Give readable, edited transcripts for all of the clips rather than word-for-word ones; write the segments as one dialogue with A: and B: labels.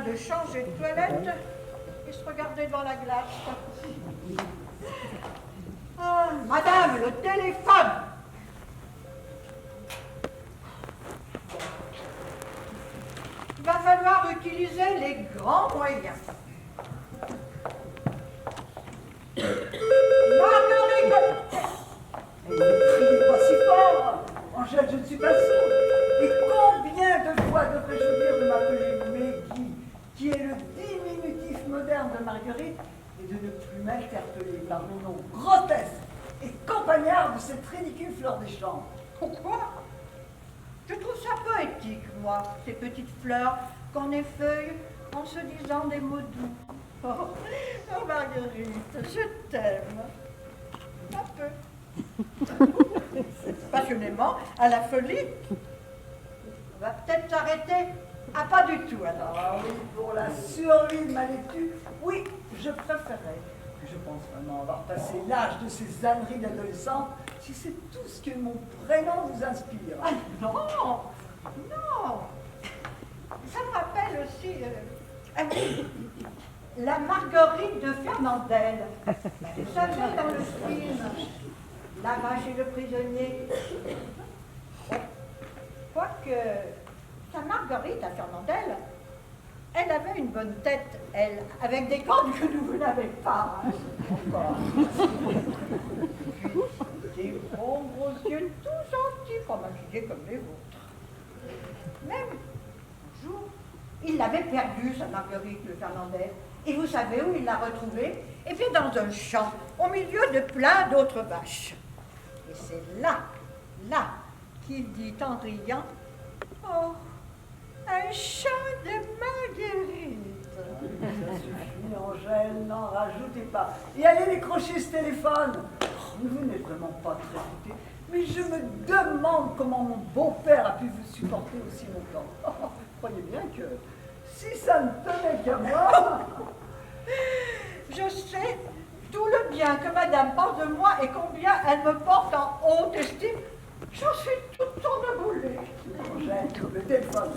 A: De changer de toilette et se regarder devant la glace. Ah, madame, le téléphone! Il va falloir utiliser les grands moyens. Marguerite!
B: Ne criez pas si fort! Angèle, je ne suis pas sourde. Et combien de fois devrais-je dire de m'appeler Meggy, qui est le diminutif moderne de Marguerite, et de ne plus m'interpeller par le nom grotesque et campagnard de cette ridicule fleur des champs.
A: Pourquoi? Je trouve ça poétique, moi, ces petites fleurs qu'on effeuille en se disant des mots doux. Oh Marguerite, je t'aime. Un peu. Passionnément, à la folie. On va peut-être s'arrêter. Ah, pas du tout, alors.
B: Ah oui, pour la survie de ma laitue, oui, je préférerais. Je pense vraiment avoir passé l'âge de ces âneries d'adolescente, si c'est tout ce que mon prénom vous inspire.
A: Ah non, non. Ça me rappelle aussi la Marguerite de Fernandel. Vous savez, dans le film, La vache et le prisonnier. Quoique, sa Marguerite à Fernandel, elle avait une bonne tête, elle, avec des cornes que vous n'avez pas, hein, encore. Des bons gros yeux tout gentils, pas maquillés comme les vôtres. Même un jour, il l'avait perdue, sa Marguerite de Fernandel. Et vous savez où il l'a retrouvée? Eh bien, dans un champ, au milieu de plein d'autres vaches. Et c'est là, qu'il dit en riant, « Oh, un chant de Marguerite !»
B: Ça suffit, Angèle, n'en rajoutez pas. Et allez décrocher ce téléphone. Vous n'êtes vraiment pas très écouté, mais je me demande comment mon beau-père a pu vous supporter aussi longtemps. Croyez bien que si ça ne tenait qu'à moi...
A: Je sais tout le bien que madame pense de moi et combien elle me porte en haute estime. J'en suis toute tourneboulée.
B: Angèle, le téléphone.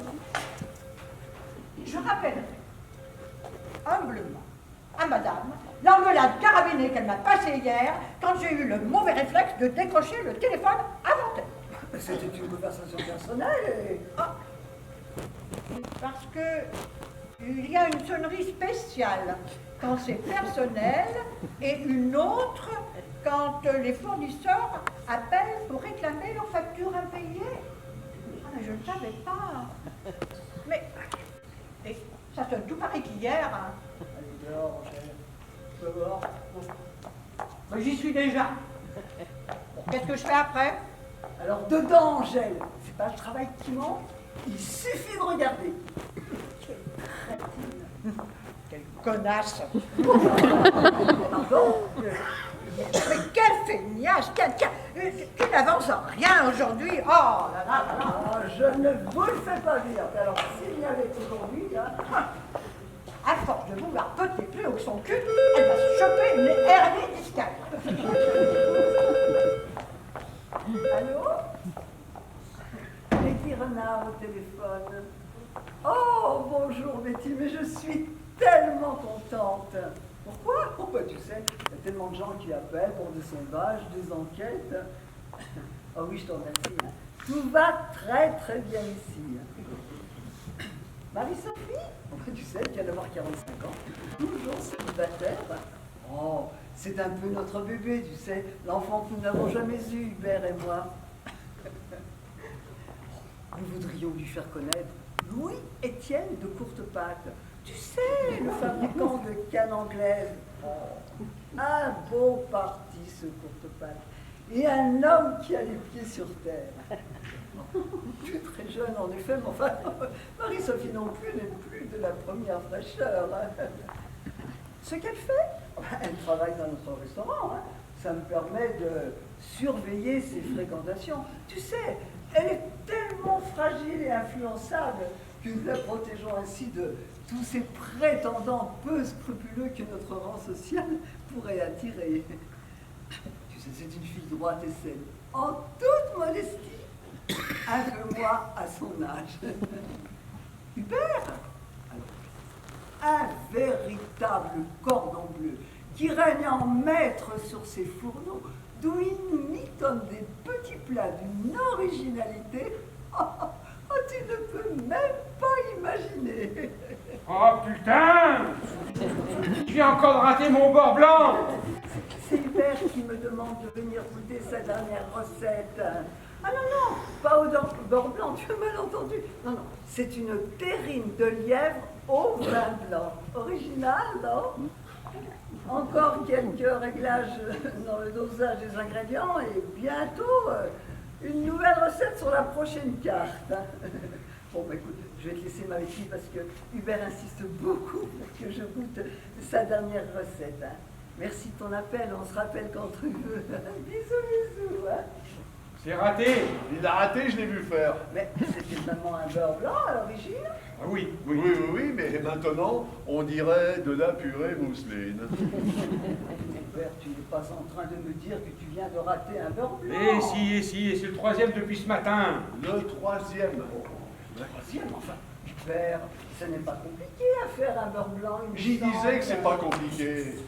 A: Je rappellerai humblement à madame l'engueulade carabinée qu'elle m'a passée hier quand j'ai eu le mauvais réflexe de décrocher le téléphone avant elle.
B: C'était une conversation personnelle et...
A: Ah. Parce que il y a une sonnerie spéciale quand c'est personnel et une autre quand les fournisseurs appellent pour réclamer leurs factures impayées. Ah, mais je ne savais pas. Mais et ça sonne tout pareil qu'hier. Hein.
B: Allez dehors, Angèle. Dehors.
A: Mais j'y suis déjà. Bon, qu'est-ce que je fais après?
B: Alors dedans, Angèle, c'est pas le travail qui manque. Il suffit de regarder.
A: Quelle connasse.
B: Pardon?
A: Mais quelle feignasse, tu n'avances en rien aujourd'hui. Oh là là là là.
B: Ah, je ne vous le fais pas dire. Alors s'il y avait aujourd'hui, là...
A: À force de vouloir peter plus haut que son cul, elle va se choper une hernie discale.
B: Allô? Betty Renard au téléphone. Oh, bonjour Betty, mais je suis tellement contente. Pourquoi? Oh, bah, tu sais, il y a tellement de gens qui appellent pour des sondages, des enquêtes. Oh oui, je te remercie. Hein. Tout va très très bien ici. Marie-Sophie? Tu sais, elle vient d'avoir 45 ans, toujours célibataire. Oh, c'est un peu notre bébé, tu sais, l'enfant que nous n'avons jamais eu, Hubert et moi. Nous voudrions lui faire connaître Louis-Étienne de Courtepatte, Tu sais, le fabricant de cannes anglaises. Oh, un beau parti, ce Courtepatte. Et un homme qui a les pieds sur terre. Tu es très jeune, en effet, mais enfin, Marie-Sophie non plus n'est plus de la première fraîcheur. Hein. Ce qu'elle fait, elle travaille dans notre restaurant. Hein. Ça me permet de surveiller ses fréquentations. Tu sais, elle est tellement fragile et influençable que nous la protégeons ainsi de tous ces prétendants peu scrupuleux que notre rang social pourrait attirer. Tu sais, c'est une fille droite et saine, en toute modestie, un peu moins à son âge. Hubert, un véritable cordon bleu qui règne en maître sur ses fourneaux, d'où il nous mitonne des petits plats d'une originalité. Oh, tu ne peux même pas imaginer.
C: Oh putain! Je viens encore de rater mon beurre blanc!
B: C'est Hubert qui me demande de venir goûter sa dernière recette. Ah non, non, pas au beurre blanc, tu as mal entendu. Non, non, c'est une terrine de lièvre au vin blanc. Original, non? Encore quelques réglages dans le dosage des ingrédients et bientôt une nouvelle recette sur la prochaine carte. Bon, bah écoute, je vais te laisser ma fille parce que Hubert insiste beaucoup pour que je goûte sa dernière recette. Hein. Merci de ton appel, on se rappelle quand tu veux. Bisous, bisous. Hein.
C: C'est raté!
D: Il a raté, je l'ai vu faire.
B: Mais c'était vraiment un beurre blanc à l'origine?
C: Ah oui,
D: Oui, oui, oui, mais maintenant, on dirait de la purée mousseline.
B: Hubert, tu n'es pas en train de me dire que tu viens de rater un beurre blanc?
C: Et si, et c'est le troisième depuis ce matin.
D: Le troisième.
B: Le troisième, enfin. Hubert, ce n'est pas compliqué à faire un beurre blanc. il me
D: J'y
B: semble.
D: disais que c'est pas compliqué.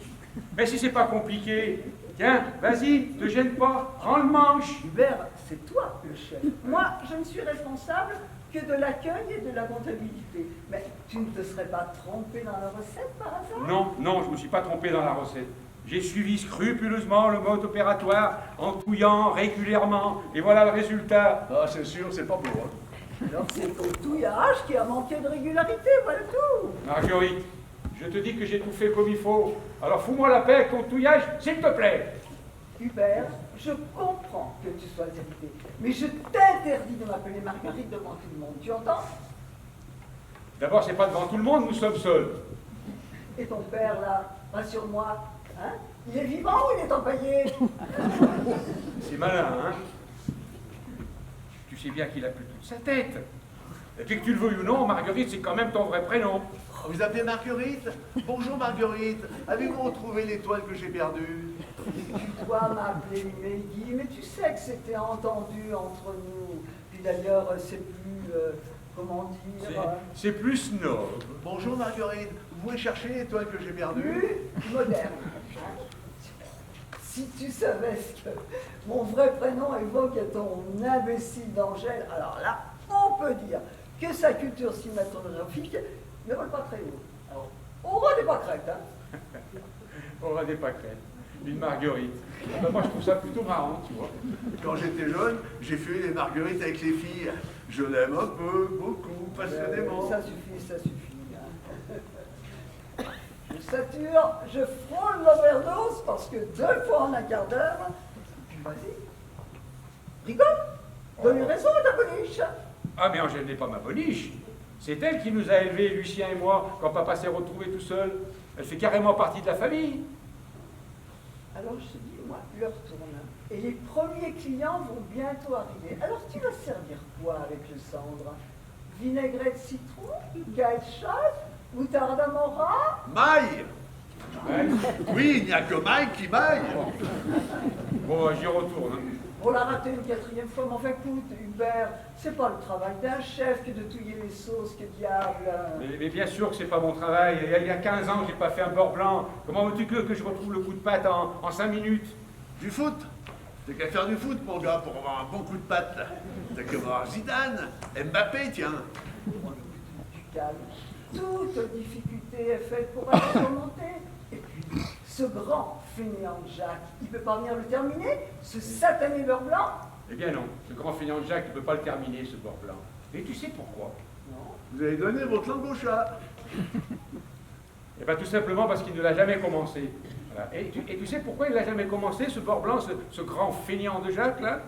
C: Mais si c'est pas compliqué, tiens, vas-y, te gêne pas, prends le manche.
B: Hubert, c'est toi le chef. Moi, je ne suis responsable que de l'accueil et de la comptabilité. Mais tu ne te serais pas trompé dans la recette par hasard?
C: Non, non, je me suis pas trompé dans la recette. J'ai suivi scrupuleusement le mode opératoire en touillant régulièrement, et voilà le résultat.
D: Ah, c'est sûr, c'est pas pour. Hein.
B: Alors c'est ton touillage qui a manqué de régularité, voilà tout.
C: Marguerite, je te dis que j'ai tout fait comme il faut. Alors fous-moi la paix avec ton touillage, s'il te plaît.
B: Hubert, je comprends que tu sois irrité, mais je t'interdis de m'appeler Marguerite devant tout le monde. Tu entends?
C: D'abord, c'est pas devant tout le monde, nous sommes seuls.
B: Et ton père, là, rassure-moi, hein? Il est vivant ou il est empaillé?
C: C'est malin, hein? Tu sais bien qu'il a plus toute sa tête. Et puis que tu le veuilles ou non, Marguerite, c'est quand même ton vrai prénom.
D: Vous appelez Marguerite? Bonjour Marguerite. Avez-vous retrouvé l'étoile que j'ai perdue?
B: Tu dois m'appeler Meggy, mais tu sais que c'était entendu entre nous. Puis d'ailleurs, c'est plus, comment dire...
C: C'est plus snob.
D: Bonjour Marguerite. Vous pouvez chercher l'étoile que j'ai perdue?
B: plus moderne. Si tu savais ce que mon vrai prénom évoque à ton imbécile d'Angèle, alors là, on peut dire que sa culture cinématographique ne vole pas très haut. Alors, au ras des pâquerettes, hein.
C: On aura des pâquerettes. Une Marguerite. Ben, moi, je trouve ça plutôt marrant, tu vois.
D: Quand j'étais jeune, j'ai fait les marguerites avec les filles. Je l'aime un peu, beaucoup, passionnément.
B: Ça suffit, ça suffit. Hein. Je sature, je frôle l'overdose parce que 2 fois en un quart d'heure. Vas-y. Rigole. Donne raison à ta boniche.
C: Ah, mais Angèle n'est pas ma boniche. C'est elle qui nous a élevés, Lucien et moi, quand papa s'est retrouvé tout seul. Elle fait carrément partie de la famille.
B: Alors je te dis, moi, l'heure tourne. Et les premiers clients vont bientôt arriver. Alors tu vas servir quoi avec le cendre? Vinaigrette citron? Ketchup? Moutarde amora?
D: Maille!
C: Ouais.
D: Oui, il n'y a que Maille qui maille.
C: Bon, j'y retourne.
B: On l'a raté une 4e fois, mais enfin écoute, Hubert, c'est pas le travail d'un chef que de touiller les sauces, que diable.
C: Mais bien sûr que c'est pas mon travail. Il y a 15 ans que j'ai pas fait un beurre blanc. Comment veux-tu que je retrouve le coup de patte en 5 minutes?
D: Du foot. T'as qu'à faire du foot, mon gars, pour avoir un bon coup de patte. T'as qu'à voir Zidane, Mbappé, tiens.
B: Du calme. Toute difficulté est faite pour être surmontée. Et puis, ce grand fainéant de Jacques, il peut pas venir le terminer, ce satané beurre blanc?
C: Eh bien non, ce grand fainéant de Jacques ne peut pas le terminer, ce beurre blanc. Et tu sais pourquoi?
B: Non.
D: Vous avez donné votre langue au chat.
C: Eh bien, tout simplement parce qu'il ne l'a jamais commencé. Voilà. Et tu sais pourquoi il ne l'a jamais commencé, ce bord blanc, ce grand feignant de Jacques, là?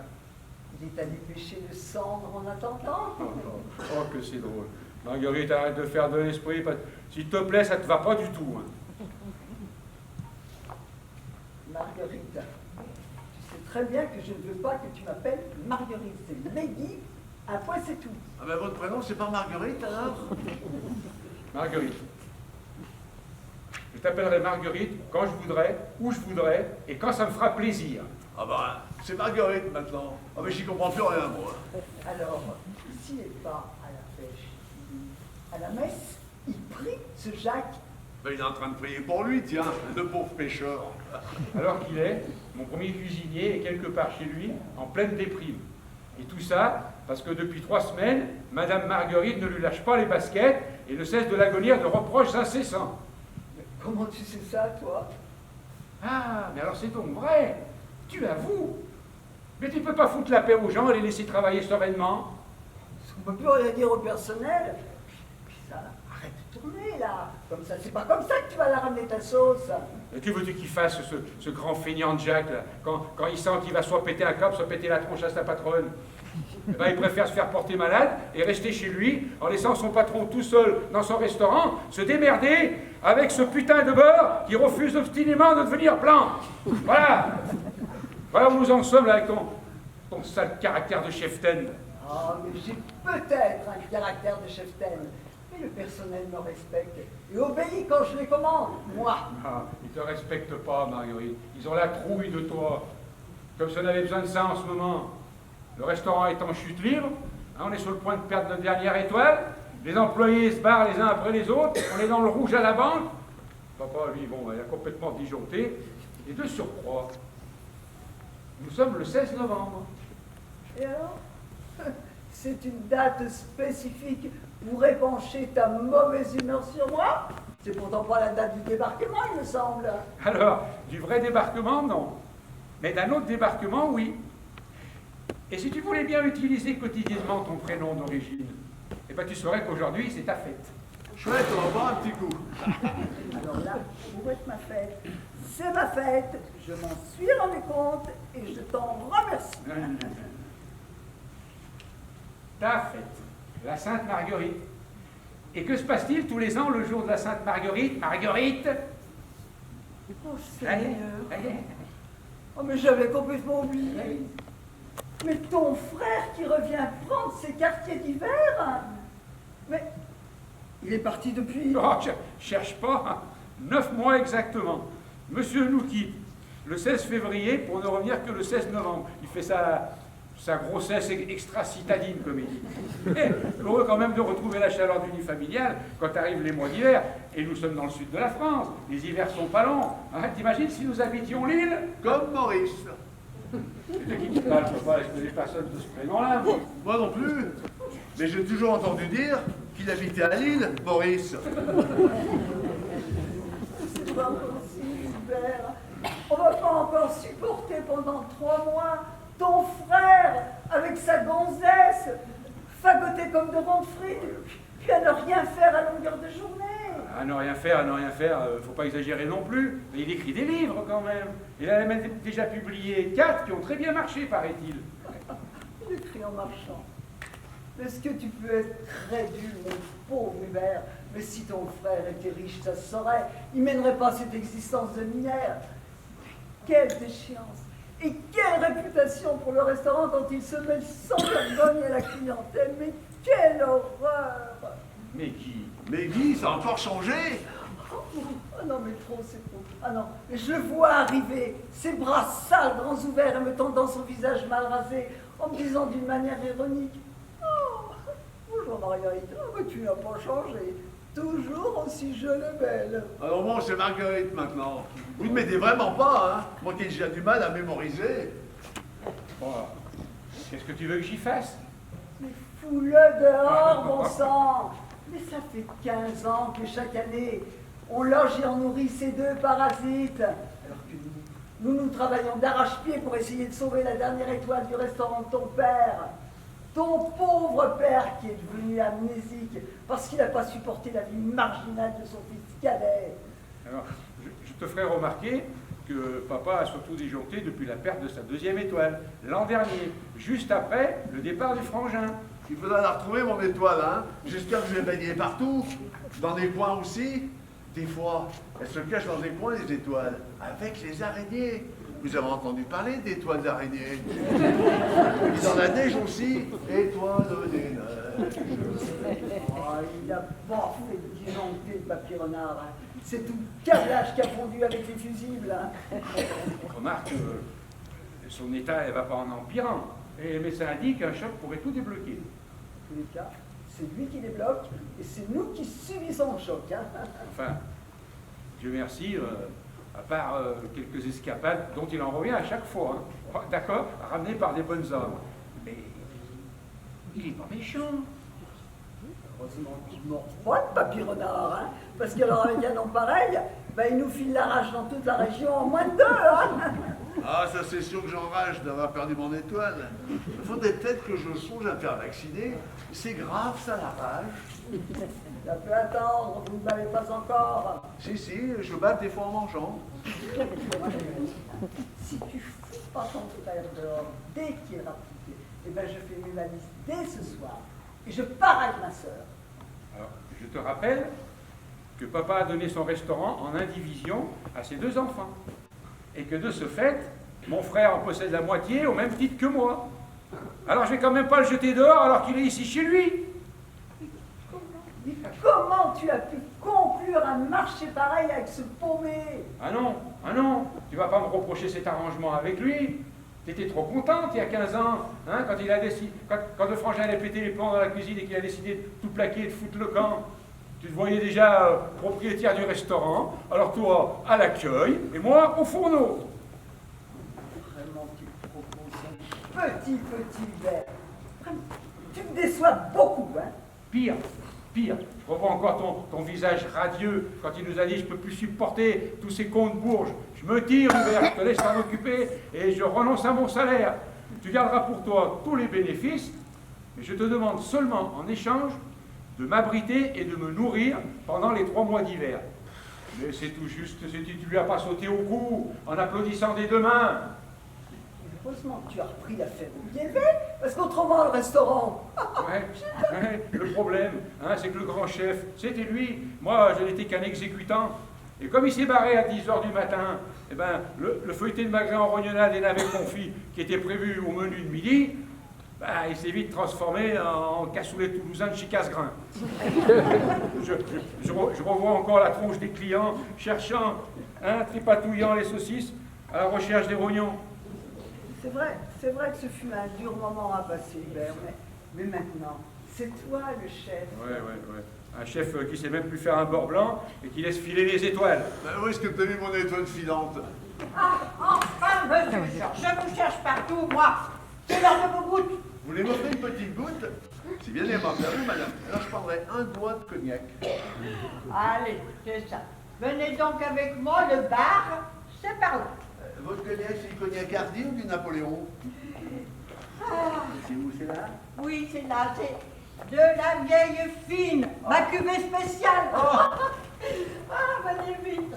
B: Il est allé pêcher le cendre en attendant.
C: Oh, que c'est drôle. Marguerite, arrête de faire de l'esprit. S'il te plaît, ça te va pas du tout. Hein.
B: Marguerite, tu sais très bien que je ne veux pas que tu m'appelles Marguerite. C'est Maggie, un point c'est tout.
D: Ah ben votre prénom, c'est pas Marguerite alors?
C: Marguerite. Je t'appellerai Marguerite quand je voudrais, où je voudrais, et quand ça me fera plaisir.
D: Ah ben, c'est Marguerite maintenant. Ah ben j'y comprends plus rien, moi.
B: Alors, s'il n'est pas à la pêche, à la messe, il prie ce Jacques.
D: Ben, il est en train de prier pour lui, tiens, le pauvre pêcheur.
C: Alors qu'il est, mon premier cuisinier est quelque part chez lui, en pleine déprime. Et tout ça, parce que depuis 3 semaines, Madame Marguerite ne lui lâche pas les baskets et ne cesse de l'agonir de reproches incessants.
B: Mais comment tu sais ça, toi?
C: Ah, mais alors c'est donc vrai. Tu avoues. Mais tu peux pas foutre la paix aux gens et les laisser travailler sereinement.
B: On ne peut plus rien dire au personnel. Puis ça, arrête de tourner là. Comme ça, c'est pas comme ça que tu vas la ramener ta sauce.
C: Et que veux-tu qu'il fasse, ce grand feignant de Jacques, là, quand il sent qu'il va soit péter un câble, soit péter la tronche à sa patronne? Eh ben, il préfère se faire porter malade et rester chez lui en laissant son patron tout seul dans son restaurant se démerder avec ce putain de beurre qui refuse obstinément de devenir blanc. Voilà. Voilà où nous en sommes là avec ton sale caractère de cheftaine.
B: Ah, mais j'ai peut-être un caractère de cheftaine. Mais le personnel me respecte et obéit quand je les commande, moi.
C: Ah, ils te respectent pas, Marguerite. Ils ont la trouille de toi. Comme si on avait besoin de ça en ce moment. Le restaurant est en chute libre. Hein, on est sur le point de perdre notre dernière étoile. Les employés se barrent les uns après les autres. On est dans le rouge à la banque. Papa, lui, bon, il a complètement disjoncté. Et de surcroît, nous sommes le 16 novembre.
B: Et alors? C'est une date spécifique pour épancher ta mauvaise humeur sur moi? C'est pourtant pas la date du débarquement, il me semble.
C: Alors, du vrai débarquement, non. Mais d'un autre débarquement, oui. Et si tu voulais bien utiliser quotidiennement ton prénom d'origine, eh ben tu saurais qu'aujourd'hui, c'est ta fête.
D: Chouette, on va boire un petit coup.
B: Alors là, pour être ma fête, c'est ma fête, je m'en suis rendu compte et je t'en remercie.
C: Ta fête, la Sainte Marguerite. Et que se passe-t-il tous les ans le jour de la Sainte Marguerite? Marguerite?
B: Oh
C: Allez,
B: Seigneur.
C: allez.
B: Oh mais j'avais complètement oublié. Mais ton frère qui revient prendre ses quartiers d'hiver, mais il est parti depuis...
C: Oh, cherche pas. 9 mois exactement. Monsieur nous quitte le 16 février pour ne revenir que le 16 novembre. Il fait sa grossesse extra-citadine, comme il dit. Et heureux quand même de retrouver la chaleur du nid familial quand arrivent les mois d'hiver. Et nous sommes dans le sud de la France. Les hivers sont pas longs. Hein, t'imagines si nous habitions l'île?
D: Comme Maurice.
C: C'est de qui tu parles, papa? Je connais personne de ce prénom-là.
D: Moi non plus. Mais j'ai toujours entendu dire qu'il habitait à Lille, Maurice.
B: C'est pas possible, Hubert. On va pas encore supporter pendant 3 mois ton frère avec sa gonzesse, fagoté comme de ronds de frites, puis à ne rien faire à longueur de journée.
C: À ne rien faire, faut pas exagérer non plus. Mais il écrit des livres quand même. Il en a même déjà publié 4 qui ont très bien marché, paraît-il.
B: Il écrit en marchant. Est-ce que tu peux être crédule, mon pauvre Hubert? Mais si ton frère était riche, ça se saurait. Il mènerait pas cette existence de mineur. Quelle déchéance! Et quelle réputation pour le restaurant quand il se mêle sans vergogne à la clientèle. Mais quelle horreur!
C: Mais qui?
D: Mais Guy, ça a encore changé.
B: Oh non, mais trop, c'est trop. Ah non, mais je le vois arriver, ses bras sales, grands ouverts, et me tendant son visage mal rasé, en me disant d'une manière ironique: Oh, bonjour Marguerite, oh, mais tu n'as pas changé, toujours aussi jeune et belle.
D: Alors bon, c'est Marguerite maintenant. Vous ne m'aidez vraiment pas, hein. Moi qui ai déjà du mal à mémoriser.
C: Bon, qu'est-ce que tu veux que j'y fasse?
B: Mais fous-le dehors, bon sang! Mais ça fait 15 ans que chaque année, on loge et on nourrit ces 2 parasites. Alors que nous travaillons d'arrache-pied pour essayer de sauver la dernière étoile du restaurant de ton père. Ton pauvre père qui est devenu amnésique parce qu'il n'a pas supporté la vie marginale de son fils cadet.
C: Alors, je te ferai remarquer que papa a surtout disjoncté depuis la perte de sa 2e étoile, l'an dernier, juste après le départ du frangin.
D: Il faudra la retrouver, mon étoile, hein. J'espère que je vais baigner partout, dans des coins aussi. Des fois, elles se cachent dans des coins, les étoiles, avec les araignées. Vous avez entendu parler d'étoiles d'araignées? Et dans la neige aussi, étoiles des neiges.
B: Oh, il a pas fait disjoncter le papier renard. Hein. C'est tout le câblage qui a fondu avec les fusibles. Hein.
C: Remarque, son état ne va pas en empirant. Et les médecins indiquent qu'un choc pourrait tout débloquer.
B: En tous les cas, c'est lui qui débloque et c'est nous qui subissons le choc. Hein.
C: Enfin, Dieu merci, à part quelques escapades dont il en revient à chaque fois. Hein. D'accord, ramené par des bonnes âmes. Mais il n'est pas méchant.
B: Heureusement qu'il ne mord pas le papier renard, hein, parce qu'alors avec un nom pareil, ben, il nous file la rage dans toute la région en moins de 2. Hein.
D: Ah, ça c'est sûr que j'enrage d'avoir perdu mon étoile. Il faudrait peut-être que je songe à me faire vacciner. C'est grave, ça, la rage.
B: Ça peut attendre, vous ne m'avez pas encore.
D: Si, je bats des fois en mangeant.
B: Si tu fous pas ton frère dehors dès qu'il est rappliqué, eh ben, je fais mes valises dès ce soir et je pars avec ma sœur.
C: Alors, je te rappelle que papa a donné son restaurant en indivision à ses 2 enfants. Et que de ce fait, mon frère en possède la moitié au même titre que moi. Alors je vais quand même pas le jeter dehors alors qu'il est ici chez lui.
B: Mais comment tu as pu conclure un marché pareil avec ce paumé?
C: Ah non, tu vas pas me reprocher cet arrangement avec lui. T'étais trop contente il y a 15 ans, hein, quand il a décidé, quand le frangin allait péter les plans dans la cuisine et qu'il a décidé de tout plaquer et de foutre le camp. Tu te voyais déjà propriétaire du restaurant, alors toi à l'accueil et moi au fourneau.
B: Vraiment, tu proposes un petit verre. Tu me déçois beaucoup, hein?
C: Pire. Je revois encore ton visage radieux quand il nous a dit « Je ne peux plus supporter tous ces cons de Bourges. Je me tire, Hubert, je te laisse t'en occuper et je renonce à mon salaire. Tu garderas pour toi tous les bénéfices, mais je te demande seulement en échange de m'abriter et de me nourrir pendant les 3 mois d'hiver. » Mais c'est tout juste si tu lui as pas sauté au cou en applaudissant des 2 mains.
B: Heureusement que tu as repris la fête au Biévet, parce qu'autrement le restaurant.
C: Ouais, le problème, hein, c'est que le grand chef, c'était lui. Moi, je n'étais qu'un exécutant. Et comme il s'est barré à 10 h du matin, eh ben, le feuilleté de magret en rognonnade et navets confits qui était prévu au menu de midi, bah, il s'est vite transformé en cassoulet toulousain de chez Casgrain. Je revois encore la tronche des clients cherchant, hein, tripatouillant les saucisses à la recherche des rognons.
B: C'est vrai que ce fut un dur moment à passer, Hubert, mais maintenant, c'est toi le chef.
C: Ouais. Un chef qui sait même plus faire un beurre blanc et qui laisse filer les étoiles.
D: Ben, où est-ce que t'as mis mon étoile filante?
A: Ah, enfin, monsieur Georges, je vous cherche partout, moi. C'est l'heure de vos gouttes.
D: Vous voulez m'offrir une petite goutte? C'est bien aimable, madame. Alors je prendrai un doigt de cognac.
A: Allez, c'est ça. Venez donc avec moi, le bar, c'est par là.
D: Votre cognac, c'est du cognac Hardy ou du Napoléon? C'est où, c'est là?
A: Oui, c'est là, c'est de la vieille fine, ma cuvée spéciale. Venez vite.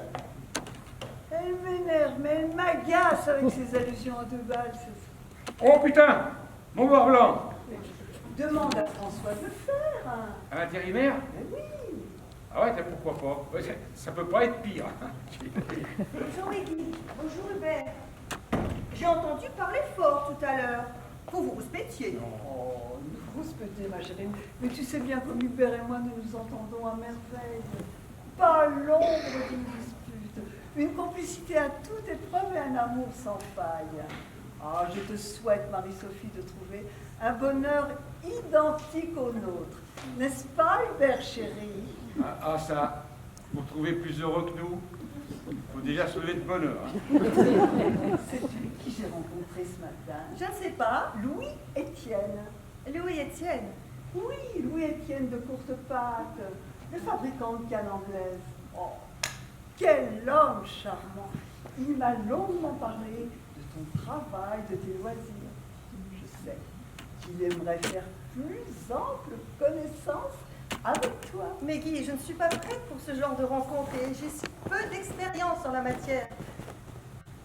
B: Elle m'énerve, mais elle m'agace avec ses allusions à 2 balles.
C: Oh putain, mon beurre blanc.
B: Demande à François de le faire. Hein.
C: À l'intérimaire?
B: Mais oui.
C: Ah ouais, pourquoi pas? Ouais, ça peut pas être pire.
E: Bonjour Edith. Bonjour Hubert. J'ai entendu parler fort tout à l'heure. Vous vous respectiez.
B: Oh, vous rouspétez, ma chérie. Mais tu sais bien comme Hubert et moi, nous nous entendons à merveille. Pas l'ombre d'une dispute. Une complicité à toute épreuve et un amour sans faille. Ah, je te souhaite, Marie-Sophie, de trouver un bonheur identique au nôtre. N'est-ce pas, Hubert chéri?
C: Ah ça, pour trouver plus heureux que nous, il faut déjà se lever de bonne heure. Hein.
B: C'est lui qui j'ai rencontré ce matin.
E: Je ne sais pas.
B: Louis-Étienne.
E: Louis-Étienne.
B: Oui, Louis-Étienne de Courtepatte, le fabricant de cannes anglaises. Oh, quel homme charmant! Il m'a longuement parlé de ton travail, de tes loisirs. Je sais, tu qu'il aimerait faire plus ample connaissance avec toi.
E: Mais Guy, je ne suis pas prête pour ce genre de rencontre et j'ai si peu d'expérience en la matière.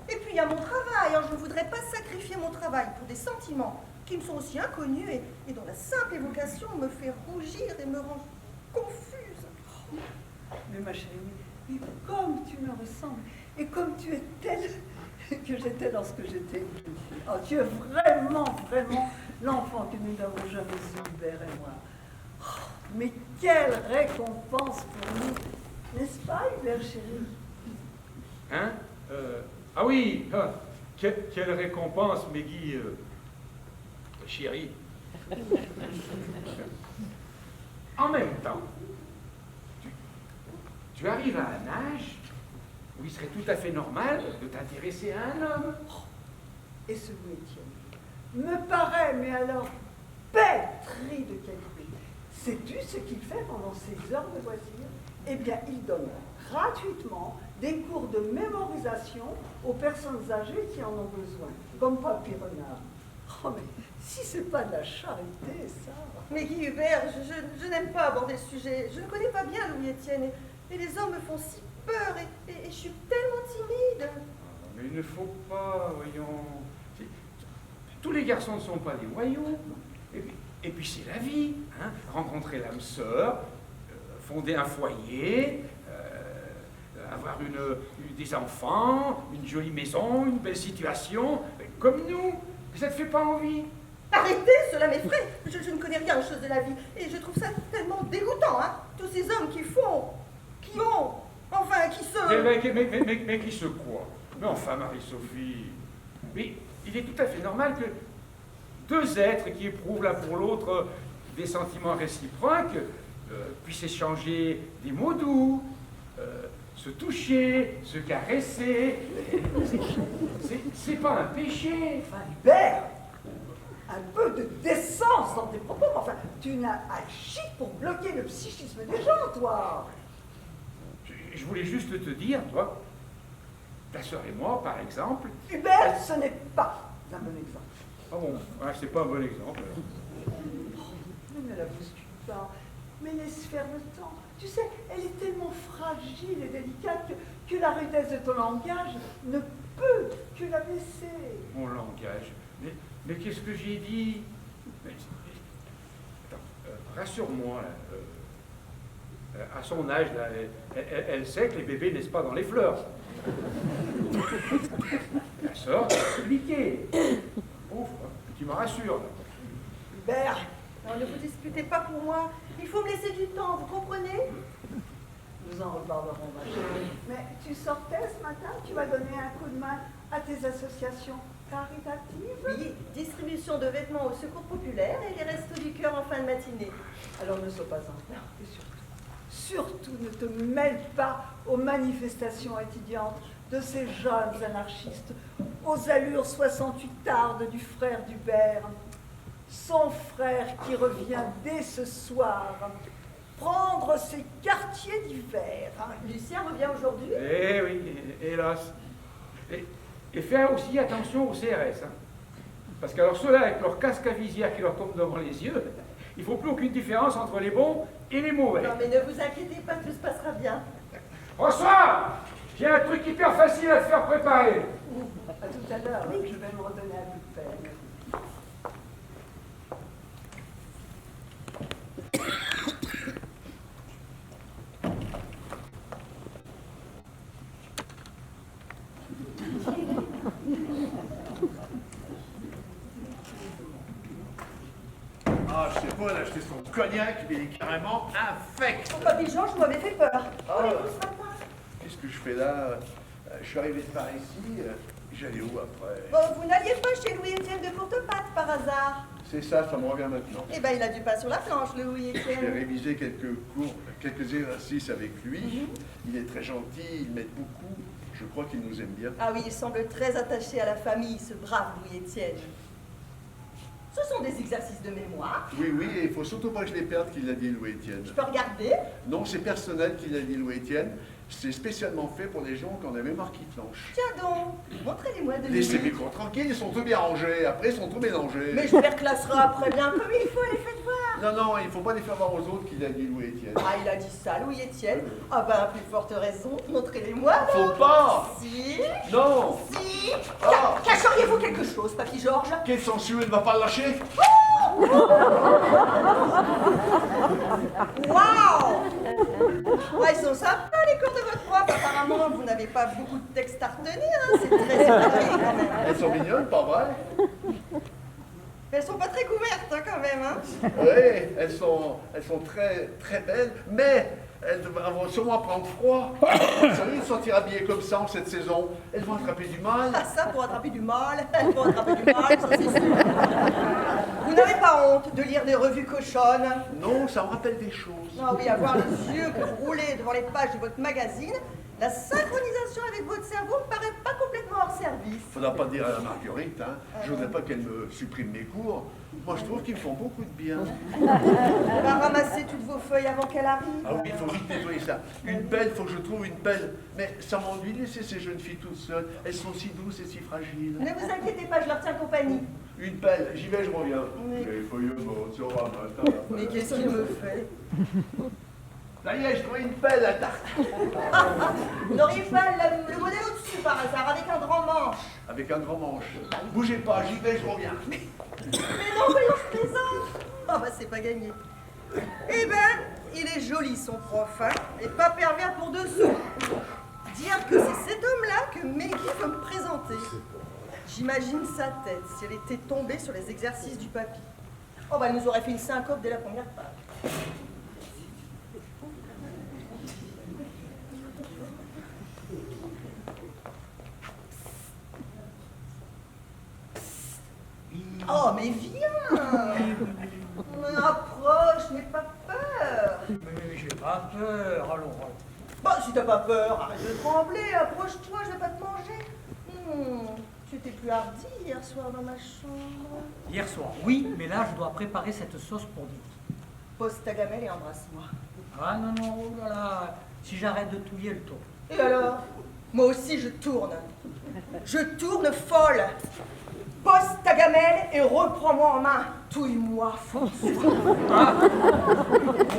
E: Et puis il y a mon travail, alors je ne voudrais pas sacrifier mon travail pour des sentiments qui me sont aussi inconnus et dont la simple évocation me fait rougir et me rend confuse.
B: Mais ma chérie, mais comme tu me ressembles, et comme tu es telle que j'étais lorsque j'étais une jeune fille. Oh, tu es vraiment, vraiment l'enfant que nous n'avons jamais eu, Hubert et moi. Oh, mais quelle récompense pour nous, n'est-ce pas, Hubert, chéri?
C: Hein Ah oui, quelle récompense, Meggy, chérie. En même temps, tu arrives à un âge où il serait tout à fait normal de t'intéresser à un homme.
B: Et ce Louis Étienne me paraît, mais alors, pétri de qualité. Sais-tu ce qu'il fait pendant ses heures de loisirs? Eh bien, il donne gratuitement des cours de mémorisation aux personnes âgées qui en ont besoin, comme Papy Renard. Oh, mais si c'est pas de la charité, ça.
E: Mais Guy Hubert, je n'aime pas aborder ce sujet. Je ne connais pas bien Louis-Étienne et les hommes me font si peur et je suis tellement timide.
C: Mais il ne faut pas, voyons. Tous les garçons ne sont pas des voyous. Et puis c'est la vie. Hein. Rencontrer l'âme sœur, fonder un foyer, avoir des enfants, une jolie maison, une belle situation, comme nous. Ça te fait pas envie?
E: Arrêtez, cela m'effraie. Je ne connais rien aux choses de la vie et je trouve ça tellement dégoûtant. Hein. Tous ces hommes qui ont, enfin, qui se...
C: Mais qui se croit? Mais enfin, Marie-Sophie, mais il est tout à fait normal que deux êtres qui éprouvent l'un pour l'autre des sentiments réciproques puissent échanger des mots doux, se toucher, se caresser. C'est pas un péché.
B: Enfin, Hubert, un peu de décence dans tes propos. Enfin, tu n'as agi pour bloquer le psychisme des gens, toi.
C: Je voulais juste te dire, toi, ta sœur et moi, par exemple.
B: Hubert, ce n'est pas un bon exemple.
C: Ah bon, ouais, c'est pas un bon exemple.
B: Ne la bouscule pas, mais laisse faire le temps. Tu sais, elle est tellement fragile et délicate que la rudesse de ton langage ne peut que la blesser.
C: Mon langage. Mais qu'est-ce que j'ai dit? Attends, rassure-moi, là, à son âge, là, elle sait que les bébés naissent pas dans les fleurs. La sœur, c'est compliqué. Ouf, tu me rassures.
B: Hubert,
E: Non, ne vous disputez pas pour moi. Il faut me laisser du temps, vous comprenez?
B: nous en reparlerons, ma chérie. Mais tu sortais ce matin, tu vas donner un coup de main à tes associations caritatives?
E: Oui, distribution de vêtements au secours populaire et les restos du cœur en fin de matinée.
B: Alors ne sois pas en retard. Et surtout ne te mêle pas aux manifestations étudiantes de ces jeunes anarchistes aux allures 68 tardes du frère d'Hubert. Son frère qui revient dès ce soir prendre ses quartiers d'hiver.
E: Lucien revient aujourd'hui?
C: Eh oui, hélas. Et faire aussi attention au CRS. Hein. Parce qu'alors ceux-là, avec leur casque à visière qui leur tombe devant les yeux, il ne faut plus aucune différence entre les bons et les mauvais.
E: Non mais ne vous inquiétez pas, tout se passera bien.
C: François, j'ai un truc hyper facile à te faire préparer.
B: À tout à l'heure, je vais me redonner un coup de peine.
D: Ah, je sais pas, elle a acheté son cognac, mais il est carrément infect.
E: Oh, Papy Georges, vous m'avez fait peur.
D: Ah.
E: Allez-vous ce matin?
D: Qu'est-ce que je fais là? Je suis arrivé par ici, j'allais où après?
E: Bon, vous n'alliez pas chez Louis-Étienne de Courtepatte par hasard?
D: C'est ça, ça me revient maintenant.
E: Eh ben, il a du pain sur la planche, le
D: J'ai
E: Louis-Étienne.
D: révisé quelques cours, quelques exercices avec lui. Il est très gentil, il m'aide beaucoup. Je crois qu'il nous aime bien.
E: Ah oui, il semble très attaché à la famille, ce brave Louis-Étienne. Ce sont des exercices de mémoire.
D: Oui, oui, et il faut surtout pas que je les perde, qu'il l'a dit Louis-Étienne.
E: Je peux regarder?
D: Non, c'est personnel qu'il a dit Louis-Étienne. C'est spécialement fait pour les gens qui en avaient marre qu'ils flanchent.
E: Tiens donc, montrez-les-moi de
D: Laissez mes cours tranquilles, ils sont tout bien rangés, après ils sont tout mélangés.
E: Mais je les reclasserai après bien comme il faut, les faites voir.
D: Non, il ne faut pas les faire voir aux autres qu'il a dit Louis-Étienne.
E: Ah, il a dit ça, Louis-Étienne. Ah ben, plus forte raison, montrez-les-moi.
D: Faut pas.
E: Si,
D: Non.
E: si.
D: Ah.
E: Cacheriez-vous quelque chose, Papy Georges?
D: Quelle censure, il ne va pas le lâcher.
E: Waouh! Ouais, ils sont sympas les cours de votre prof. Apparemment, vous n'avez pas beaucoup de textes à retenir, hein. C'est très étonnant quand même.
D: Elles sont mignonnes, pas vrai?
E: Mais elles sont pas très couvertes hein, quand même. Hein.
D: Oui, elles sont très, très belles, mais elles vont sûrement prendre froid. Sérieux, de sortir habillées comme ça en cette saison, elles vont attraper du mal.
E: Ah ça, pour attraper du mal, elles vont attraper du mal, ça c'est sûr. Vous n'avez pas honte de lire des revues cochonnes?
D: Non, ça me rappelle des choses.
E: Ah oui, avoir les yeux que vous roulez devant les pages de votre magazine, la synchronisation avec votre cerveau me paraît pas complètement hors service.
D: Faudra pas dire à la Marguerite, hein. Je voudrais pas qu'elle me supprime mes cours. Moi, je trouve qu'ils me font beaucoup de bien.
E: On va ramasser toutes vos feuilles avant qu'elle arrive.
D: Ah oui, il faut vite nettoyer ça. Une pelle, faut que je trouve une pelle. Mais ça m'ennuie de laisser ces jeunes filles toutes seules. Elles sont si douces et si fragiles.
E: Ne vous inquiétez pas, je leur tiens compagnie.
D: Une pelle, j'y vais, je reviens.
E: Oui.
D: Les feuilles mortes sur un matin.
E: Mais qu'est-ce qu'il me fait?
D: Ça y est, je trouve une pelle à tarte.
E: Vous n'auriez pas le modèle au-dessus par hasard, avec un grand manche?
D: Avec un grand manche. Bougez pas, j'y vais, je reviens.
E: Mais non, voyons, je plaisante. Ah bah c'est pas gagné. Eh ben, il est joli son prof, hein, et pas pervers pour dessous. Dire que c'est cet homme-là que Meggy veut me présenter. J'imagine sa tête si elle était tombée sur les exercices du papy. Oh bah elle nous aurait fait une syncope dès la première page. Oh mais viens! Approche, n'aie pas peur!
F: Mais j'ai pas peur, allons.
E: Bah si t'as pas peur, arrête de trembler, approche-toi, je vais pas te manger. Tu étais plus hardi hier soir dans ma chambre.
F: Hier soir, oui, mais là je dois préparer cette sauce pour Dick.
E: Pose ta gamelle et embrasse-moi.
F: Ah non, oh là là, si j'arrête de touiller le tour.
E: Et alors? Moi aussi je tourne. Je tourne folle. Pose ta gamelle et reprends-moi en main. Touille-moi, François.
F: Oh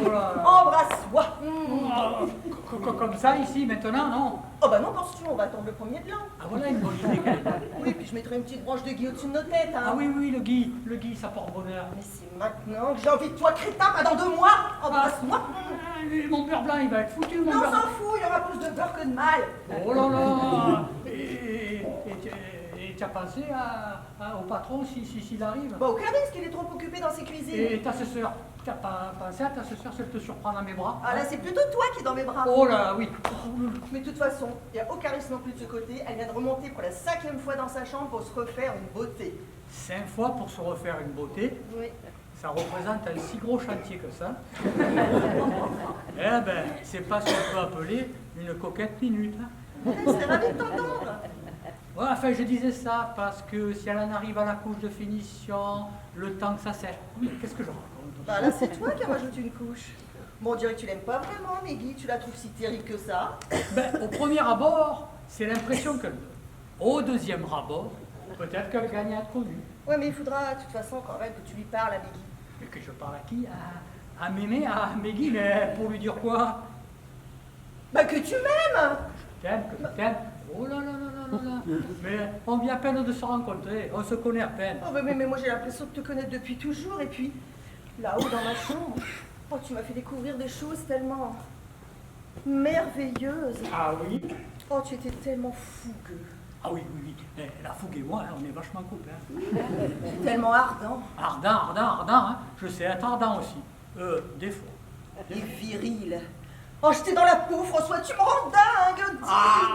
F: là là.
E: Embrasse-moi.
F: Comme ça ici, maintenant, non?
E: Oh bah non, penses-tu, on va attendre le premier de l'an.
F: Ah voilà une bonne idée.
E: Oui, puis je mettrai une petite branche de gui au-dessus de nos têtes, hein.
F: Ah oui, le gui, ça porte bonheur.
E: Mais c'est maintenant que j'ai envie de toi, crétin, pas dans 2 mois. Embrasse-moi.
F: Mon beurre blanc, il va être foutu, mon
E: Non, on
F: beurre.
E: s'en fout, il y aura plus de beurre que de mal.
F: Oh là là. Et tu as pensé au patron s'il arrive?
E: Bah, aucun risque, il est trop occupé dans ses cuisines.
F: Et ta sœur, tu n'as pas pensé à ta sœur si elle te surprend dans mes bras?
E: Ah là, c'est plutôt toi qui es dans mes bras.
F: Oh là, oui.
E: Mais de toute façon, il n'y a aucun risque non plus de ce côté. Elle vient de remonter pour la 5e fois dans sa chambre pour se refaire une beauté.
F: 5 fois pour se refaire une beauté,
E: Oui.
F: ça représente un si gros chantier que ça. Eh ben, c'est pas ce qu'on peut appeler une coquette minute. Hein.
E: Je serais ravie de t'entendre.
F: Ouais, enfin, je disais ça parce que si elle en arrive à la couche de finition, le temps que ça sèche. Qu'est-ce que je raconte?
E: Bah là, c'est toi qui rajoute une couche. Bon, on dirait que tu l'aimes pas vraiment, Meggy. Tu la trouves si terrible que ça.
F: Ben, au premier abord, c'est l'impression qu'elle donne. Au deuxième abord, peut-être qu'elle gagne à être connue.
E: Ouais, mais il faudra de toute façon quand même que tu lui parles à Meggy.
F: Et que je parle à qui? À Mémé, à Meggy, mais pour lui dire quoi?
E: Bah que tu m'aimes.
F: Que je t'aime. Oh là là là là là. Mais on vient à peine de se rencontrer, on se connaît à peine.
E: Oh, mais moi j'ai l'impression de te connaître depuis toujours. Et puis, là-haut dans ma chambre, oh, tu m'as fait découvrir des choses tellement merveilleuses.
F: Ah oui?
E: Oh, tu étais tellement fougueux.
F: Ah oui. Mais la fougue et moi, on est vachement copains.
E: Tellement ardent.
F: Ardent, hein. Je sais être ardent aussi. Des fois.
E: Et viril. Oh, j'étais dans la peau, François, tu me rends dingue.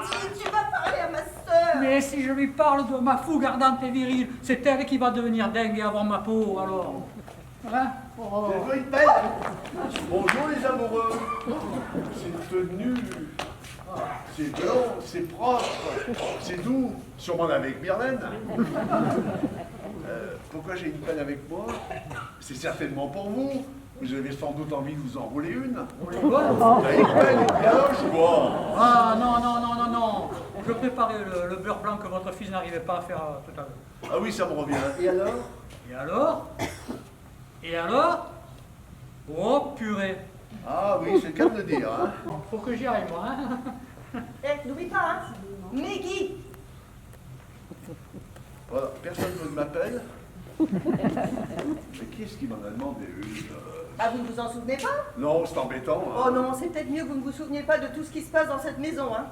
E: Dis, tu vas parler à ma sœur.
F: Mais si je lui parle de ma fougue ardente et virile, c'est elle qui va devenir dingue et avoir ma peau, alors. Hein? Oh.
D: C'est une pelle. Bonjour les amoureux. C'est tenu. C'est blanc, c'est propre, c'est doux. Sûrement avec Myrlène. Pourquoi j'ai une pelle avec moi? C'est certainement pour vous. Vous avez sans doute envie de vous enrouler une.
F: On les vole.
D: Avec belle galoche, quoi.
F: Ah non, non, non, non, non. Je préparais le beurre blanc que votre fils n'arrivait pas à faire tout à l'heure.
D: Ah oui, ça me revient. Et alors?
F: Et alors? Et alors? Oh purée.
D: Ah oui, c'est le cas de le dire, hein.
F: Faut que j'y aille moi, hein.
E: Eh, n'oublie pas, hein. Meggy.
D: Voilà, personne ne m'appelle. Mais qui est-ce qui m'en a demandé une?
E: Ah, vous ne vous en souvenez pas?
D: Non, c'est embêtant. Hein.
E: Oh non, c'est peut-être mieux que vous ne vous souveniez pas de tout ce qui se passe dans cette maison, hein.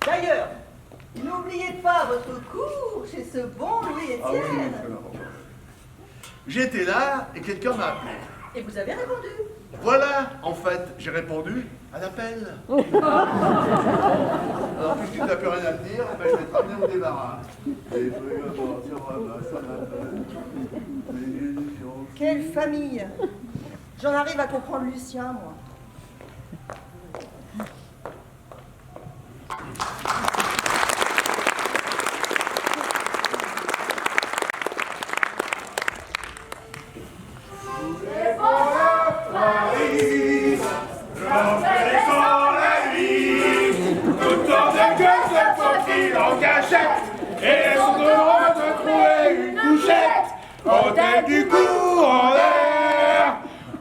E: D'ailleurs, n'oubliez pas votre cours chez ce bon Louis
D: Ah oui,
E: Étienne.
D: c'est n'importe quoi. J'étais là et quelqu'un m'a appelé.
E: Et vous avez répondu.
D: Voilà, en fait, j'ai répondu à l'appel. Alors, puisque tu n'as plus rien à me dire, ben, je vais te ramener au débarras.
E: Quelle famille. J'en arrive à comprendre Lucien, moi.
C: Et sont heureux de trouver une couchette en tête du cou en l'air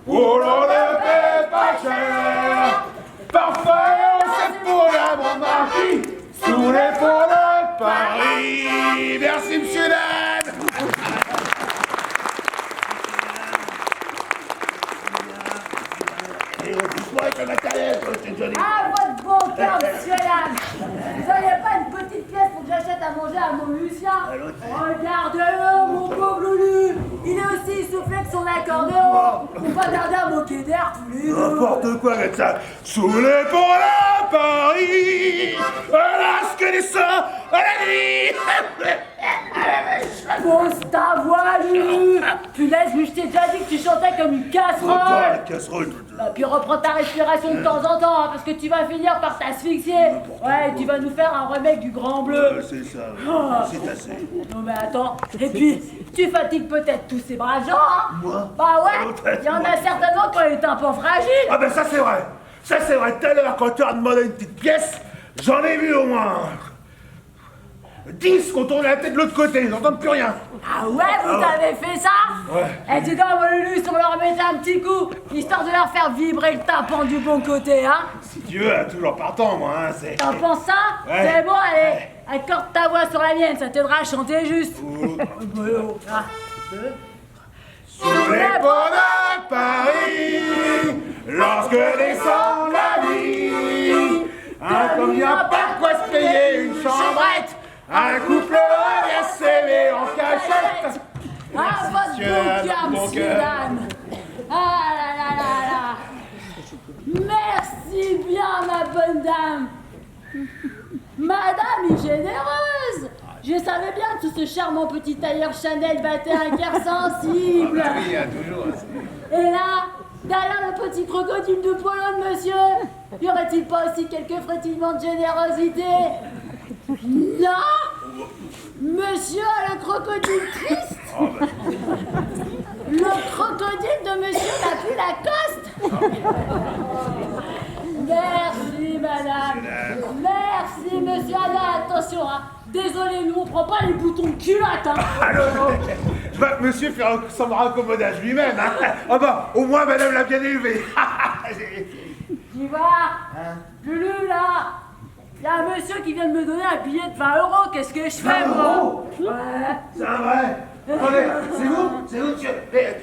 C: où l'on ne paie pas cher. Parfait, c'est pour la bonne marquis sous les ponts de Paris. Merci, monsieur Dan.
G: Ah, votre bon cœur, monsieur Yann! Vous n'auriez pas une petite pièce pour que j'achète à manger à mon Lucien? Regardez-le, mon pauvre Loulou! Il est aussi essoufflé que son accordéon! On va tarder à moquer d'air tous les deux!
C: N'importe quoi avec ça. Sous les ponts de Paris, hélas que des sangs à la nuit.
G: Pose ta voix, Loulou! Punaise, mais je t'ai déjà dit que tu chantais comme une casserole!
C: Casserole.
G: Bah, puis reprends ta respiration de temps en temps, hein, parce que tu vas finir par t'asphyxier! Ouais, tu vas nous faire un remake du Grand Bleu!
C: C'est ça,
G: Ah.
C: c'est assez.
G: Non mais attends, et puis, tu fatigues peut-être tous ces braves gens, hein?
C: Moi?
G: Bah ouais, il y en a certainement qui ont les tympans fragiles!
C: Ah ben ça c'est vrai. Ça c'est vrai. Tout à l'heure quand tu as demandé une petite pièce, j'en ai vu au moins 10 qu'on tournait la tête de l'autre côté, ils n'entendent plus rien.
G: Ah ouais, vous avez fait ça?
C: Ouais.
G: Eh dis donc, mon Lulu, on leur mettait un petit coup, histoire de leur faire vibrer le tympan du bon côté, hein?
C: Si Dieu a toujours partant, moi, hein, c'est...
G: T'en penses ça?
C: Ouais.
G: C'est bon, allez, accorde ta voix sur la mienne, ça t'aidera à chanter juste. Ah.
C: Sous les ponts de Paris, lorsque descend la nuit, comme il n'y a pas de quoi se payer une chambrette, un couple revient s'aimer en cachette.
G: Ah, votre bon cœur, monsieur Dan! Ah là là là là! Merci bien, ma bonne dame! Madame est généreuse! Je savais bien que tout ce charmant petit tailleur Chanel battait un cœur sensible!
C: Oui, il y a toujours
G: Et là, derrière le petit crocodile de Pologne, monsieur, y aurait-il pas aussi quelques frétillements de générosité? Non! Monsieur a le crocodile triste! Le crocodile de monsieur n'a plus la coste! Merci, madame! Merci, monsieur! Ah, attention, hein! Désolé, nous on prend pas les boutons de culotte, hein!
C: Ah non, non, je vois que monsieur fait son raccommodage lui-même, hein. Ah bah, au moins madame l'a bien élevé.
G: Tu vois, Lulu, là, il y a un monsieur qui vient de me donner un billet de 20 €. Qu'est-ce que je fais,
C: 20
G: moi?
C: €?
G: Ouais.
C: C'est un vrai. Attendez, c'est vous? C'est vous, monsieur? Mais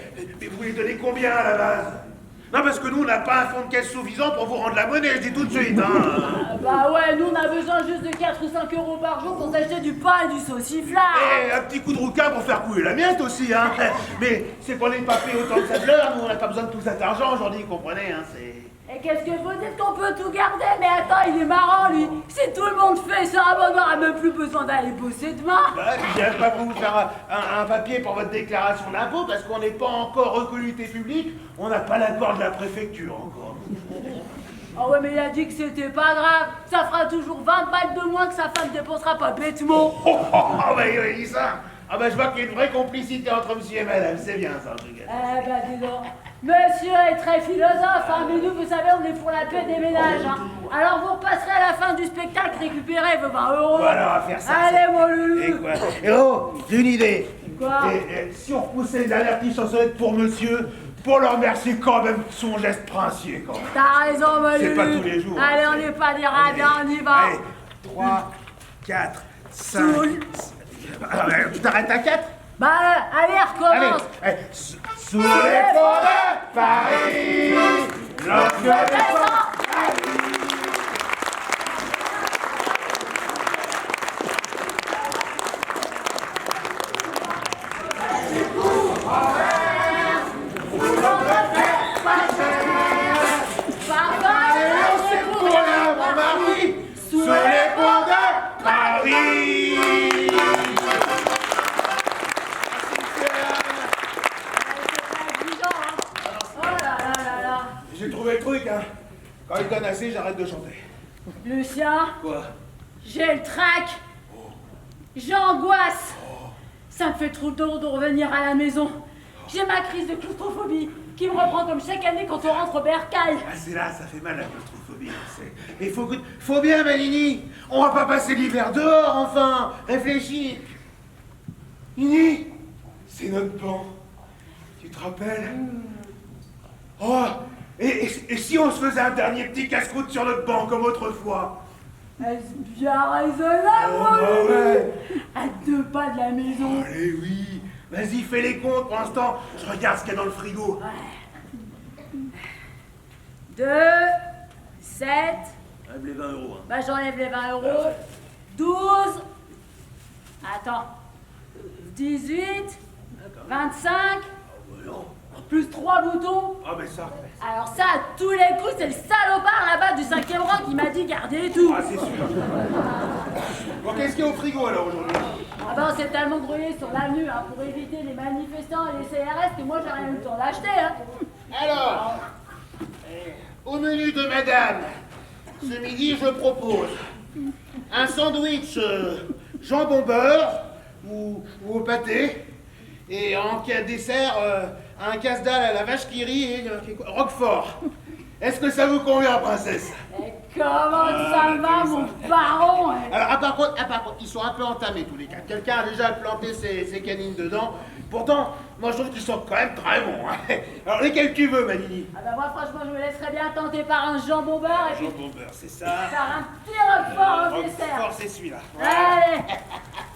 C: vous lui donnez combien à la base? Non, parce que nous, on n'a pas un fonds de caisse suffisant pour vous rendre la monnaie, je dis tout de suite, hein.
G: Bah ouais, nous on a besoin juste de 4 ou 5 € par jour pour s'acheter du pain et du sauciflard.
C: Et un petit coup de rouquin pour faire couler la miette aussi, hein. Mais c'est pour les papiers autant de cette l'heure, nous, on n'a pas besoin de tout cet argent aujourd'hui, comprenez, hein, c'est...
G: Et qu'est-ce que vous dites qu'on peut tout garder? Mais attends, il est marrant, lui. Si tout le monde fait ça, on n'aura même plus besoin d'aller bosser demain.
C: Ouais, je viens pas pour vous faire un papier pour votre déclaration d'impôt parce qu'on n'est pas encore reconnu public, on n'a pas l'accord de la préfecture encore.
G: Ah ouais, mais il a dit que c'était pas grave. Ça fera toujours 20 balles de moins que sa femme dépensera pas bêtement.
C: Bah il dit ça. Ah bah je vois qu'il y a une vraie complicité entre monsieur et madame, c'est bien ça en tout cas.
G: Eh ben dis donc, Monsieur est très philosophe, hein, mais nous, vous savez, on est pour la paix des ménages. Hein. Alors vous repasserez à la fin du spectacle récupérer vos 20 euros.
H: Voilà, on va faire ça.
G: Allez, mon loulou.
H: Et quoi? Et oh, j'ai une idée.
G: Quoi?
H: Et si on repoussait une dernière petite chansonnette pour monsieur, pour le remercier quand même de son geste princier, quand même.
G: T'as raison, mon loulou.
H: C'est pas tous les jours.
G: Allez, on n'est pas des radins, on y va.
H: Allez, 3, 4, 5... Tu t'arrêtes à 4?
G: Bah, allez, recommence.
H: Allez, sous les ponts de Paris, lorsque descend sous les ponts de Paris. J'ai trouvé le truc, hein. Quand il donne assez, j'arrête de chanter.
G: Lucien,
H: Quoi?
G: j'ai le trac. J'angoisse. Ça me fait trop d'eau de revenir à la maison. J'ai ma crise de claustrophobie qui me reprend comme chaque année quand on rentre au bercail.
H: Ah, c'est là, ça fait mal la claustrophobie. Mais faut bien, Manini. On va pas passer l'hiver dehors, enfin. Réfléchis. Nini, c'est notre banc. Tu te rappelles? Oh, et si on se faisait un dernier petit casse-croûte sur notre banc comme autrefois?
G: Est-ce bien raisonnable,
H: Oh,
G: mon
H: bah
G: loulou?
H: ouais.
G: À 2 pas de la maison.
H: Allez, oui. Vas-y, fais les comptes. Pour l'instant, je regarde ce qu'il y a dans le frigo.
G: 2, 7.
H: Enlève les 20 euros. Hein.
G: Bah, j'enlève les 20 euros. 12. Attends. 18. 25.
H: Non.
G: Plus 3 boutons.
H: Ah, ben ça.
G: Alors ça, à tous les coups, c'est le salopard là-bas du 5e rang qui m'a dit garder tout.
H: Ah, c'est sûr. Bon, qu'est-ce qu'il y a au frigo alors aujourd'hui?
G: Ah ben, on s'est tellement grouillé sur l'avenue hein, pour éviter les manifestants et les CRS que moi, j'ai rien eu le temps d'acheter. Hein.
H: Alors, au menu de madame, ce midi, je propose un sandwich jambon beurre ou au pâté, et en cas de dessert, un casse-dalle à la vache qui rit et roquefort. Est-ce que ça vous convient, princesse?
G: Et comment ça va, mon baron hein?
H: Alors, par contre, ils sont un peu entamés tous les cas. Quelqu'un a déjà planté ses canines dedans. Pourtant, moi je trouve qu'ils sont quand même très bons. Hein. Alors, lesquels tu veux, Manini?
G: Ah ben moi, franchement, je me laisserais bien tenter par un jambon beurre et puis
H: Jambon beurre, c'est ça.
G: par un petit roquefort au dessert.
H: Roquefort, c'est celui-là.
G: Allez.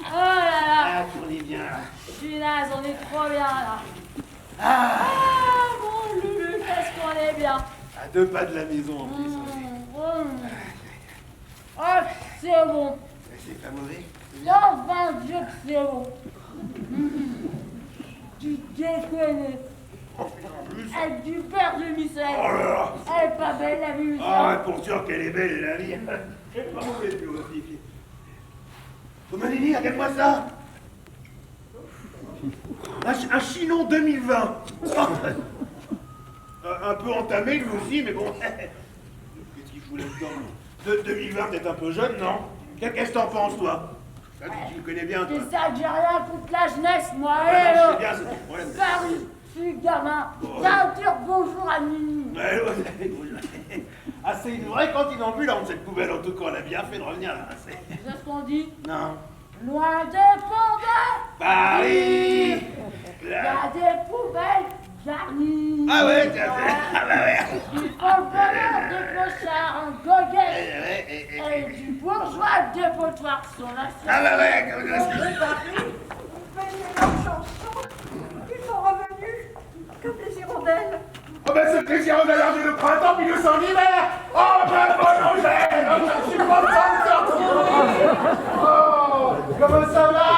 G: Oh là là.
H: Ah, tournez bien, là.
G: Je suis naze, on est trop bien là.
H: Ah,
G: Mon loulou, qu'est-ce qu'on est bien.
H: à 2 pas de la maison, en plus.
G: Oh, c'est bon.
H: C'est pas mauvais.
G: Non, ben Dieu que c'est bon. Du déconné. Avec du beurre de Michel.
H: Oh là là.
G: Elle est pas belle la vie,
H: Ah, pour sûr qu'elle est belle, la vie. C'est pas mauvais, puis aussi. Oh, Manini, regarde-moi ça. Un Chinon 2020. Un peu entamé, lui aussi, mais bon. Qu'est-ce qu'il fout là-dedans? 2020, peut-être un peu jeune, non? Qu'est-ce que t'en penses, toi? Ça, tu le connais bien, toi.
G: C'est ça que j'ai rien contre la jeunesse, moi.
H: Ah, non,
G: Allez,
H: c'est bien, c'est ton problème.
G: Paris, je suis gamin.
H: Oh.
G: Viens dire bonjour à Nini.
H: Ouais, ouais. Ah, c'est une vraie cantinambulante, cette poubelle, en tout cas. Elle a bien fait de revenir là.
G: C'est ce qu'on dit.
H: Non.
G: Loin des ponts de
H: Paris.
G: il y a des poubelles garnies.
H: Ah ouais, tiens, ah bah ouais.
G: Il faut le bonheur des clochards en goguette et du bourgeois dépotoir sur la
H: Ah bah ouais,
A: On est Paris, on faisait leurs chansons, ils sont revenus comme les hirondelles.
H: Oh ben c'est le plaisir de l'arrêt de printemps, puis nous sommes l'hiver. Oh ben bon Angèle, je suis content de te retrouver. Oh, comment ça va?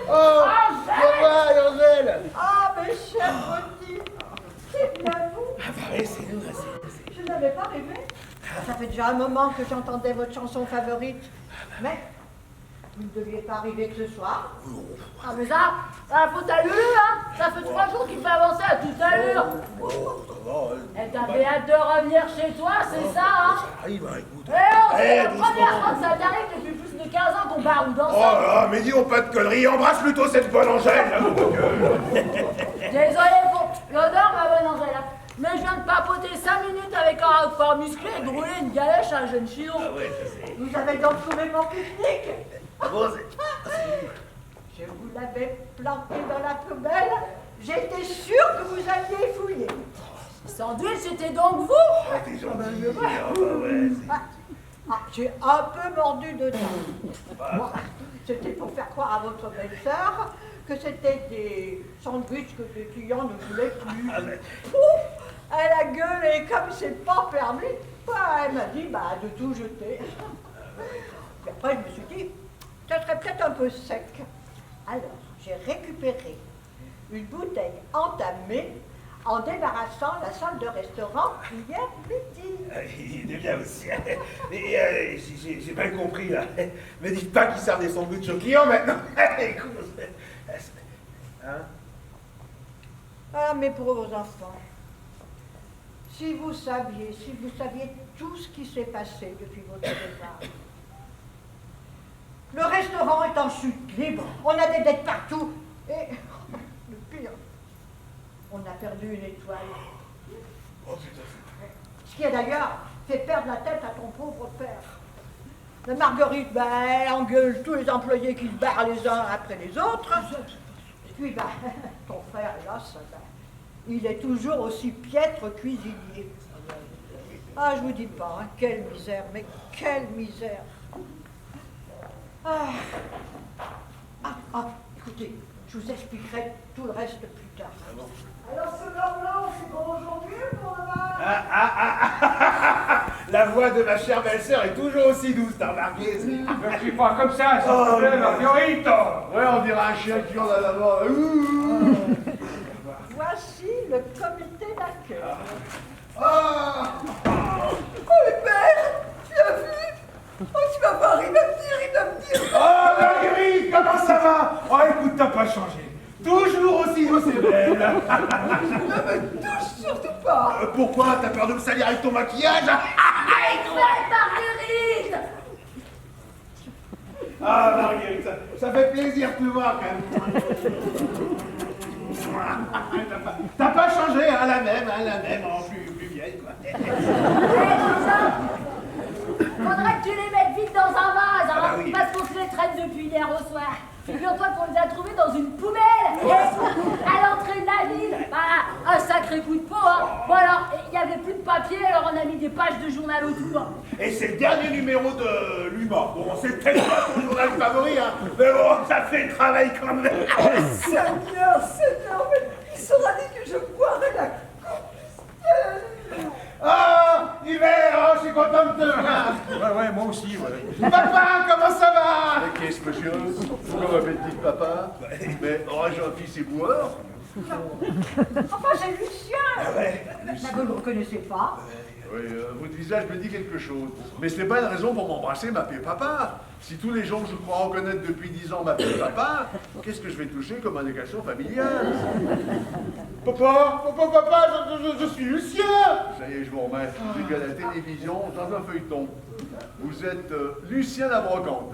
H: Oh, ça va Angèle?
A: Ah, mes chers petits, c'est bien vous.
H: Ah bah oui, c'est nous, c'est.
A: Je n'avais pas rêvé. Ça fait déjà un moment que j'entendais votre chanson favorite. Mais vous ne deviez pas arriver que ce soir.
G: Ah mais ça faut à Lulu, hein. Ça fait 3 jours qu'il fait avancer à toute allure. Et t'avais hâte de revenir chez toi, c'est ça, hein?
H: Arrive, écoute.
G: Eh non, c'est la
H: doucement.
G: première fois que ça t'arrive depuis plus de 15 ans qu'on baroude
H: Oh
G: ensemble.
H: là, mais dis-on pas de conneries, embrasse plutôt cette bonne Angèle, là, mon Dieu.
G: Désolé pour l'odeur, ma bonne Mais je viens de papoter 5 minutes avec un rat fort musclé et de rouler une galèche à un jeune chillon.
H: Ah ouais, je sais.
A: Vous avez donc trouvé mon pique-nique?
H: Bon, c'est...
A: Je vous l'avais planté dans la poubelle. J'étais sûre que vous alliez fouiller.
G: Sandwich, c'était donc vous?
H: Ah, t'es gentil. Ah, bah ouais, c'est...
A: J'ai un peu mordu dedans. Moi, c'était pour faire croire à votre belle-sœur que c'était des sandwichs que les clients ne voulaient plus. Ouf, elle a gueulé comme c'est pas permis. Elle m'a dit de tout jeter. Et après, je me suis dit, ça serait peut-être un peu sec. Alors, j'ai récupéré une bouteille entamée en débarrassant la salle de restaurant hier midi.
H: Il est bien aussi. Mais j'ai pas compris là. Me dites pas qu'il sert des sandwichs aux clients maintenant. Hein?
A: Ah, mais pour vos enfants, si vous saviez tout ce qui s'est passé depuis votre départ. Le restaurant est en chute libre, on a des dettes partout, et le pire, on a perdu une étoile.
H: Oh putain.
A: Ce qui a d'ailleurs fait perdre la tête à ton pauvre père. La Marguerite, elle engueule tous les employés qui se barrent les uns après les autres. Et puis, ton frère, hélas, il est toujours aussi piètre cuisinier. Ah, je vous dis pas, quelle misère, mais quelle misère. Écoutez, je vous expliquerai tout le reste plus tard. Alors, ce blanc, c'est pour aujourd'hui ou pour demain?
H: La voix de ma chère belle-sœur est toujours aussi douce, t'as remarqué?
C: Ne suis pas comme ça, s'il te plaît, Marguerite.
D: Ouais, on dirait un chien qui hurle à la mort.
A: Voici le comité d'accueil.
B: Oh, le père, tu as vu? Oh, tu vas voir, il va me dire.
H: Oh, Marguerite, comment ça va? Oh, écoute, t'as pas changé. Toujours aussi douce et belle.
B: Ne me touche surtout pas.
H: Pourquoi? T'as peur de me salir avec ton maquillage?
G: Marguerite!
H: Ah, Marguerite, ça fait plaisir de te voir quand même. T'as pas changé, hein, la même, en plus vieille, quoi.
G: Faudrait que tu les mettes vite dans un vase, hein,
H: Ah oui.
G: parce qu'on se les traite depuis hier au soir. Figure-toi qu'on les a trouvés dans une poubelle, et à l'entrée de la ville. Un sacré coup de peau, hein. Bon alors, il n'y avait plus de papier, alors on a mis des pages de journal autour.
H: Et c'est le dernier numéro de l'humour. Bon, c'est peut-être pas ton journal favori, hein, mais bon, ça fait le travail quand même.
B: Seigneur, mais il sera dit que je boirai la coupe.
H: Ah, Hiver, oh, je suis content de te voir.
C: Ouais, moi aussi, ouais.
H: Papa, comment ça va?
D: Mais qu'est-ce, monsieur? Pourquoi m'appelle-t-il papa? Mais aurais-je un fils éboueur?
A: Enfin, c'est Lucien.
H: Ouais.
A: Vous ne le reconnaissez pas?
D: Oui, votre visage me dit quelque chose. Mais ce n'est pas une raison pour m'embrasser, m'appeler papa. Si tous les gens que je crois reconnaître depuis 10 ans m'appellent papa, qu'est-ce que je vais toucher comme indication familiale?
H: Papa, je suis Lucien.
D: Ça y est, je vous remets. J'ai vu à la télévision, dans un feuilleton. Vous êtes Lucien la Brocante.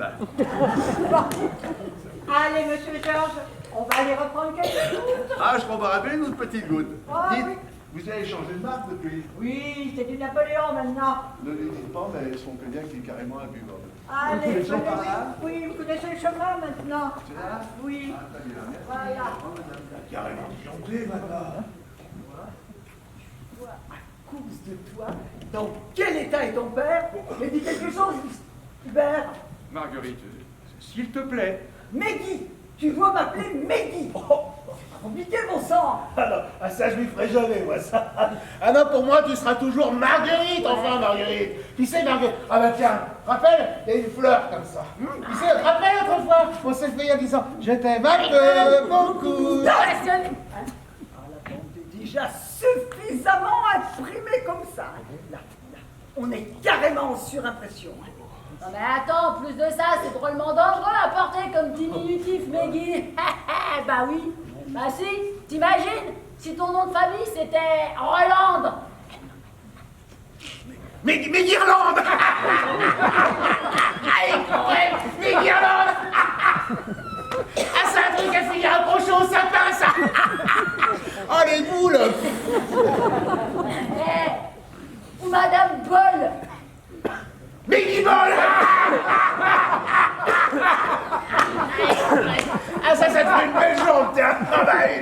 A: Allez, monsieur Georges, on va aller reprendre quelque chose.
D: Ah, je prends pas rappeler une autre petite goutte.
A: Ah,
D: Dites,
A: oui.
D: vous avez changé de marque depuis?
A: Oui, c'est du Napoléon maintenant.
D: Ne les dites pas, mais son cognac est carrément imbuvable.
A: Allez,
D: Vous êtes par là?
A: oui, vous connaissez le chemin maintenant.
D: C'est là?
A: Oui,
D: Ah, très bien, merci.
A: voilà.
H: Carrément disjoncté, papa.
B: À cause de toi, dans quel état est ton père? Mais dis quelque chose, Hubert.
C: Marguerite, s'il te plaît.
B: Meggy, tu dois m'appeler Meggy. Oh, compliqué mon sang.
H: Ah, ça, je lui ferai jamais, moi, ça. Ah non, pour moi, tu seras toujours Marguerite, enfin, Marguerite. Tu sais, Marguerite. Ah bah tiens, rappelle, il y a une fleur comme ça. Tu sais, rappelle l'autre fois, on s'est fait il y a 10 ans. Je t'aime un peu, beaucoup.
G: Passionné.
B: Ah, la bande est déjà suffisamment imprimée comme ça. Là, on est carrément en surimpression.
G: Non mais attends, en plus de ça, c'est drôlement dangereux à porter comme diminutif, Meggy. Bah oui. Bah si, t'imagines si ton nom de famille c'était Roland.
H: Mais Guirlande. Allez, courez, mais Guirlande. Ah, c'est un truc à finir accroché au sapin, ça. Oh, les boules.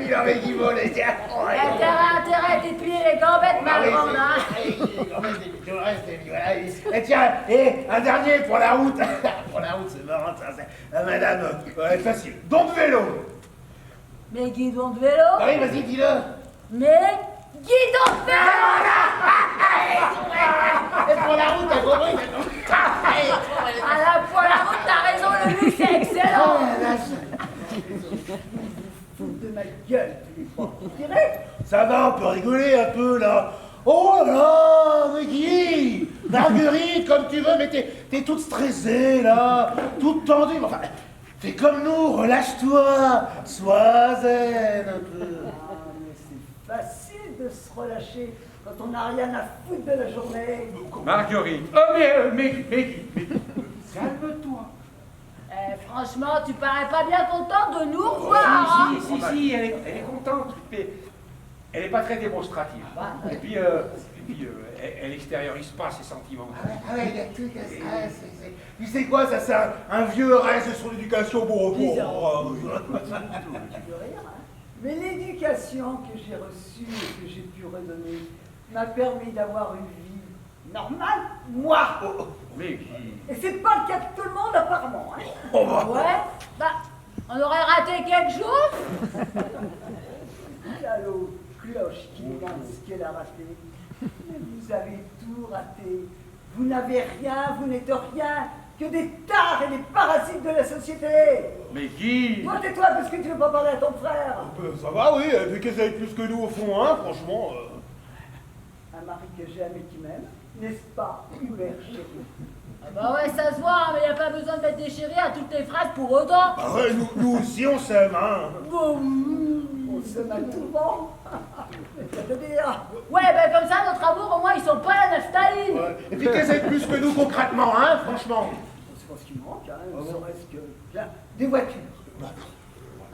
H: il en met qui vole, les gars.
G: Intérêt, t'épiler les gambettes, ma grande, hein.
H: Tout le reste, voilà. Et tiens, et un dernier pour la route. Pour la route, c'est marrant, ça. Madame, facile. Don de vélo.
G: Mais guidon de vélo?
H: Ah oui, vas-y, dis-le.
G: Mais guidon de vélo!
H: Et pour la route, t'as compris?
G: Pour la route, t'as raison, le luxe est excellent!
B: Foutre de ma gueule, tous les trois. Je dirais,
H: Ça va, on peut rigoler un peu, là. Oh là, mais Guy, Marguerite, comme tu veux, mais t'es toute stressée, là. Toute tendue. Enfin, fais comme nous, relâche-toi. Sois zen un peu.
B: mais c'est facile de se relâcher quand on n'a rien à foutre de la journée.
C: Marguerite. Oh, mais calme-toi.
G: Franchement, tu parais pas bien contente de nous revoir, hein?
C: Si, elle est contente, mais elle n'est pas très démonstrative. Et puis, elle extériorise pas ses sentiments.
H: Ah ouais, il y a tout ça. Tu sais quoi, ça c'est un vieux reste sur l'éducation bon retour.
B: Mais l'éducation que j'ai reçue et que j'ai pu redonner m'a permis d'avoir une vie normale, moi.
C: Mais
B: Et c'est pas le cas de tout le monde apparemment. Hein.
G: Ouais? Bah, on aurait raté quelque chose?
B: Salaud, cloche qui demande ce qu'elle a raté. Mais vous avez tout raté. Vous n'avez rien, vous n'êtes rien, que des tares et des parasites de la société.
C: Mais Guy.
B: Toi, tais-toi parce que tu veux pas parler à ton frère.
H: Ça va, oui, vu qu'elle savait plus que nous au fond, hein, franchement.
B: Un mari que j'aime et qui m'aime, n'est-ce pas, Hubert chéri?
G: Ah bah ouais, ça se voit, hein, mais y a pas besoin de mettre des chéris à toutes les phrases pour autant.
H: Bah ouais, nous aussi on s'aime, hein.
B: On se met tout vent. C'est à dire.
G: Ouais, ben comme ça, notre amour, au moins, ils sont pas la naphtaline.
H: Ouais. Et puis qu'elle sait plus que nous concrètement, hein, franchement.
B: C'est pas ce qui manque, hein, ne serait-ce que tiens, des voitures.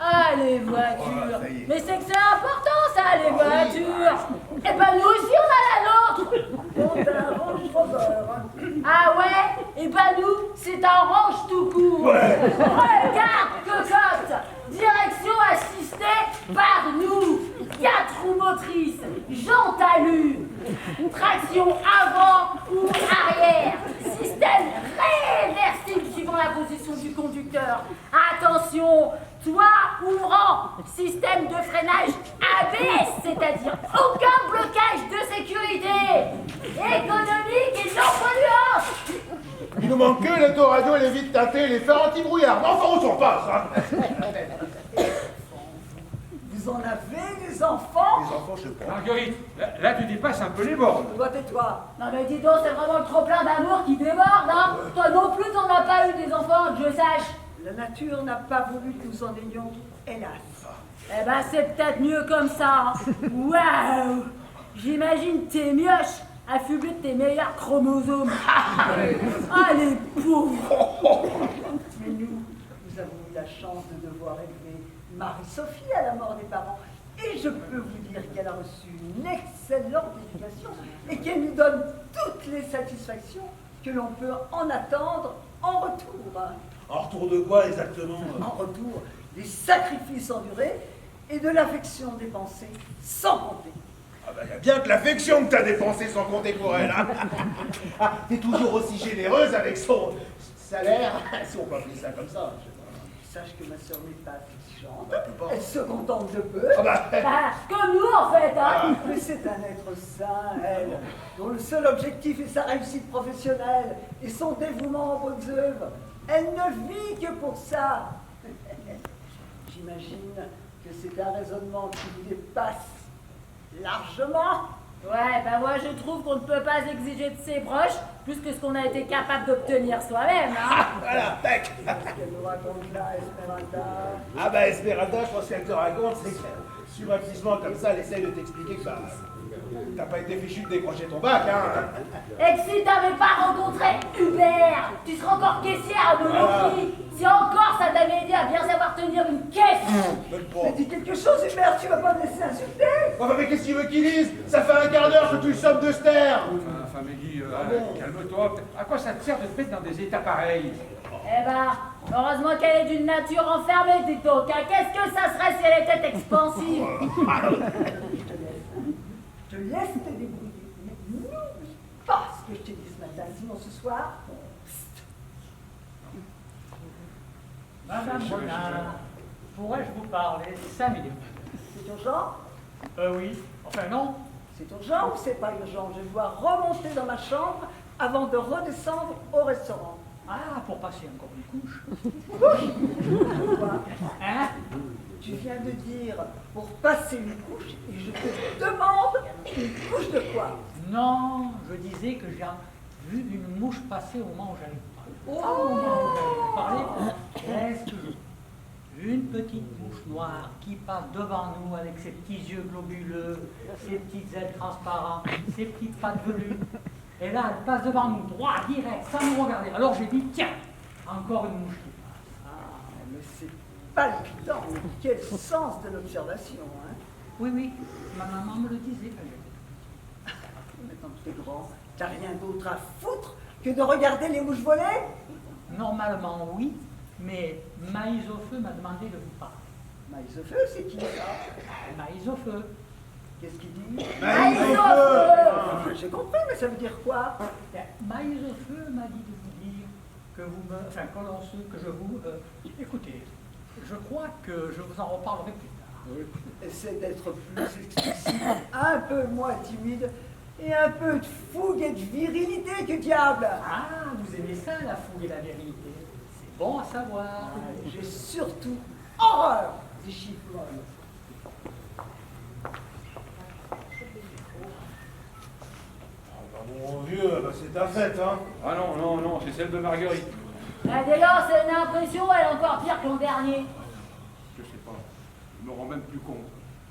G: Ah, les voitures.
H: Voilà, ça y est.
G: Mais c'est que c'est important, ça, les voitures. Eh ben, nous aussi, on a la nôtre.
B: On a un Range Rover.
G: Ah ouais? Eh ben, nous, c'est un range tout court.
H: Ouais.
G: Regarde, cocotte. Direction assistée par nous. 4 roues motrices, jantes à lu, traction avant ou arrière, système réversible suivant la position du conducteur. Attention, toit ouvrant, système de freinage ABS, c'est-à-dire aucun blocage de sécurité, économique et non polluant.
H: Il nous manque que l'autoradio et les vitres teintées et les phares anti-brouillard. Mais enfin, on s'en passe, hein.
B: Vous en avez des enfants?
H: Les enfants, je sais pas.
C: Marguerite, là tu dépasses un peu les bornes.
B: Toi, tais-toi.
G: Non mais dis donc, c'est vraiment le trop-plein d'amour qui déborde, hein. Toi non plus, t'en as pas eu des enfants, que je sache.
B: La nature n'a pas voulu que nous en ayons, hélas.
G: Eh ben, c'est peut-être mieux comme ça. Hein. Waouh! J'imagine tes mioches affublés de tes meilleurs chromosomes. Ah, les pauvres!
B: Mais nous avons eu la chance de devoir élever Marie-Sophie à la mort des parents. Et je peux vous dire qu'elle a reçu une excellente éducation et qu'elle nous donne toutes les satisfactions que l'on peut en attendre en retour.
H: En retour de quoi exactement?
B: En retour des sacrifices endurés et de l'affection dépensée sans compter.
H: Ah bah y a bien que l'affection que t'as dépensée sans compter pour elle, hein. Ah, t'es toujours aussi généreuse avec son salaire, si on peut appeler ça comme ça. Je sais pas.
B: Sache que ma sœur n'est pas exigeante.
H: Bah, t'es pas-
B: Elle se contente de peu.
H: Ah bah,
G: Bah, comme nous, en fait, hein.
B: Mais c'est un être sain, elle, dont le seul objectif est sa réussite professionnelle et son dévouement aux bonnes œuvres. Elle ne vit que pour ça. J'imagine que c'est un raisonnement qui vous dépasse largement.
G: Ouais, bah moi je trouve qu'on ne peut pas exiger de ses proches plus que ce qu'on a été capable d'obtenir soi-même, hein.
H: voilà, tac.
B: Qu'est-ce qu'elle nous raconte là, Esmeralda?
H: Ah bah Esmeralda, je pense qu'elle te raconte, c'est que subrepticement comme ça, elle essaye de t'expliquer que bah, t'as pas été fichu de décrocher ton bac, hein.
G: Et que si t'avais pas rencontré Hubert, tu serais encore caissière à Monoprix. Si encore ça t'avait aidé à bien savoir tenir une caisse.
H: Même
B: Mais
H: pas.
B: dis quelque chose, Hubert, tu vas pas me laisser insulter.
H: Enfin, mais qu'est-ce qu'il veut qu'il dise? Ça fait un quart d'heure que tu le sommes de ster.
C: Enfin, Mehdi, calme-toi. À quoi ça te sert de te mettre dans des états pareils?
G: Eh ben, Heureusement qu'elle est d'une nature enfermée, dis donc. Hein. Qu'est-ce que ça serait si elle était expansive?
B: Je te laisse te débrouiller. Mais n'oublie pas ce que je t'ai dit ce matin. Sinon, ce soir, psst.
F: Madame Renard, pourrais-je vous parler 5 minutes?
B: C'est urgent?
F: Oui. Enfin, non.
B: C'est urgent ou c'est pas urgent? Je dois remonter dans ma chambre avant de redescendre au restaurant.
F: Ah, pour passer encore une couche.
B: Quoi?
F: Hein?
B: Tu viens de dire pour passer une couche et je te demande une couche de quoi?
F: Non, je disais que j'ai vu une mouche passer au moment où j'allais parler.
B: Oh.
F: Au moment où j'allais parler, qu'est-ce que j'ai vu? Une petite mouche noire qui passe devant nous avec ses petits yeux globuleux, ses petites ailes transparentes, ses petites pattes velues. Et là, elle passe devant nous, droit, direct, sans nous regarder. Alors j'ai dit, tiens, encore une mouche qui passe.
B: Ah, mais c'est palpitant. Quel sens de l'observation, hein?
F: Oui, ma maman me le disait quand j'étais petit.
B: Maintenant que tu es grand, t'as rien d'autre à foutre que de regarder les mouches voler?
F: Normalement, oui, mais Maïs au feu m'a demandé de vous parler.
B: Maïs au feu, c'est qui ça?
F: Maïs au feu.
B: Qu'est-ce qu'il dit?
G: Maïs au feu!
B: J'ai compris, mais ça veut dire quoi?
F: Bien, Maïs au feu m'a dit de vous dire que vous me... Enfin, que je vous... écoutez, je crois que je vous en reparlerai plus tard.
B: Essaie d'être plus explicite, un peu moins timide, et un peu de fougue et de virilité, que diable!
F: Ah, vous aimez ça, la fougue et la virilité? C'est bon à savoir.
B: J'ai surtout horreur des chiffres molles.
H: Mon vieux, c'est ta fête, hein?
C: Ah non, c'est celle de Marguerite.
G: Dès lors, c'est une impression, elle est encore pire que l'an dernier.
C: Je sais pas. Je me rends même plus compte.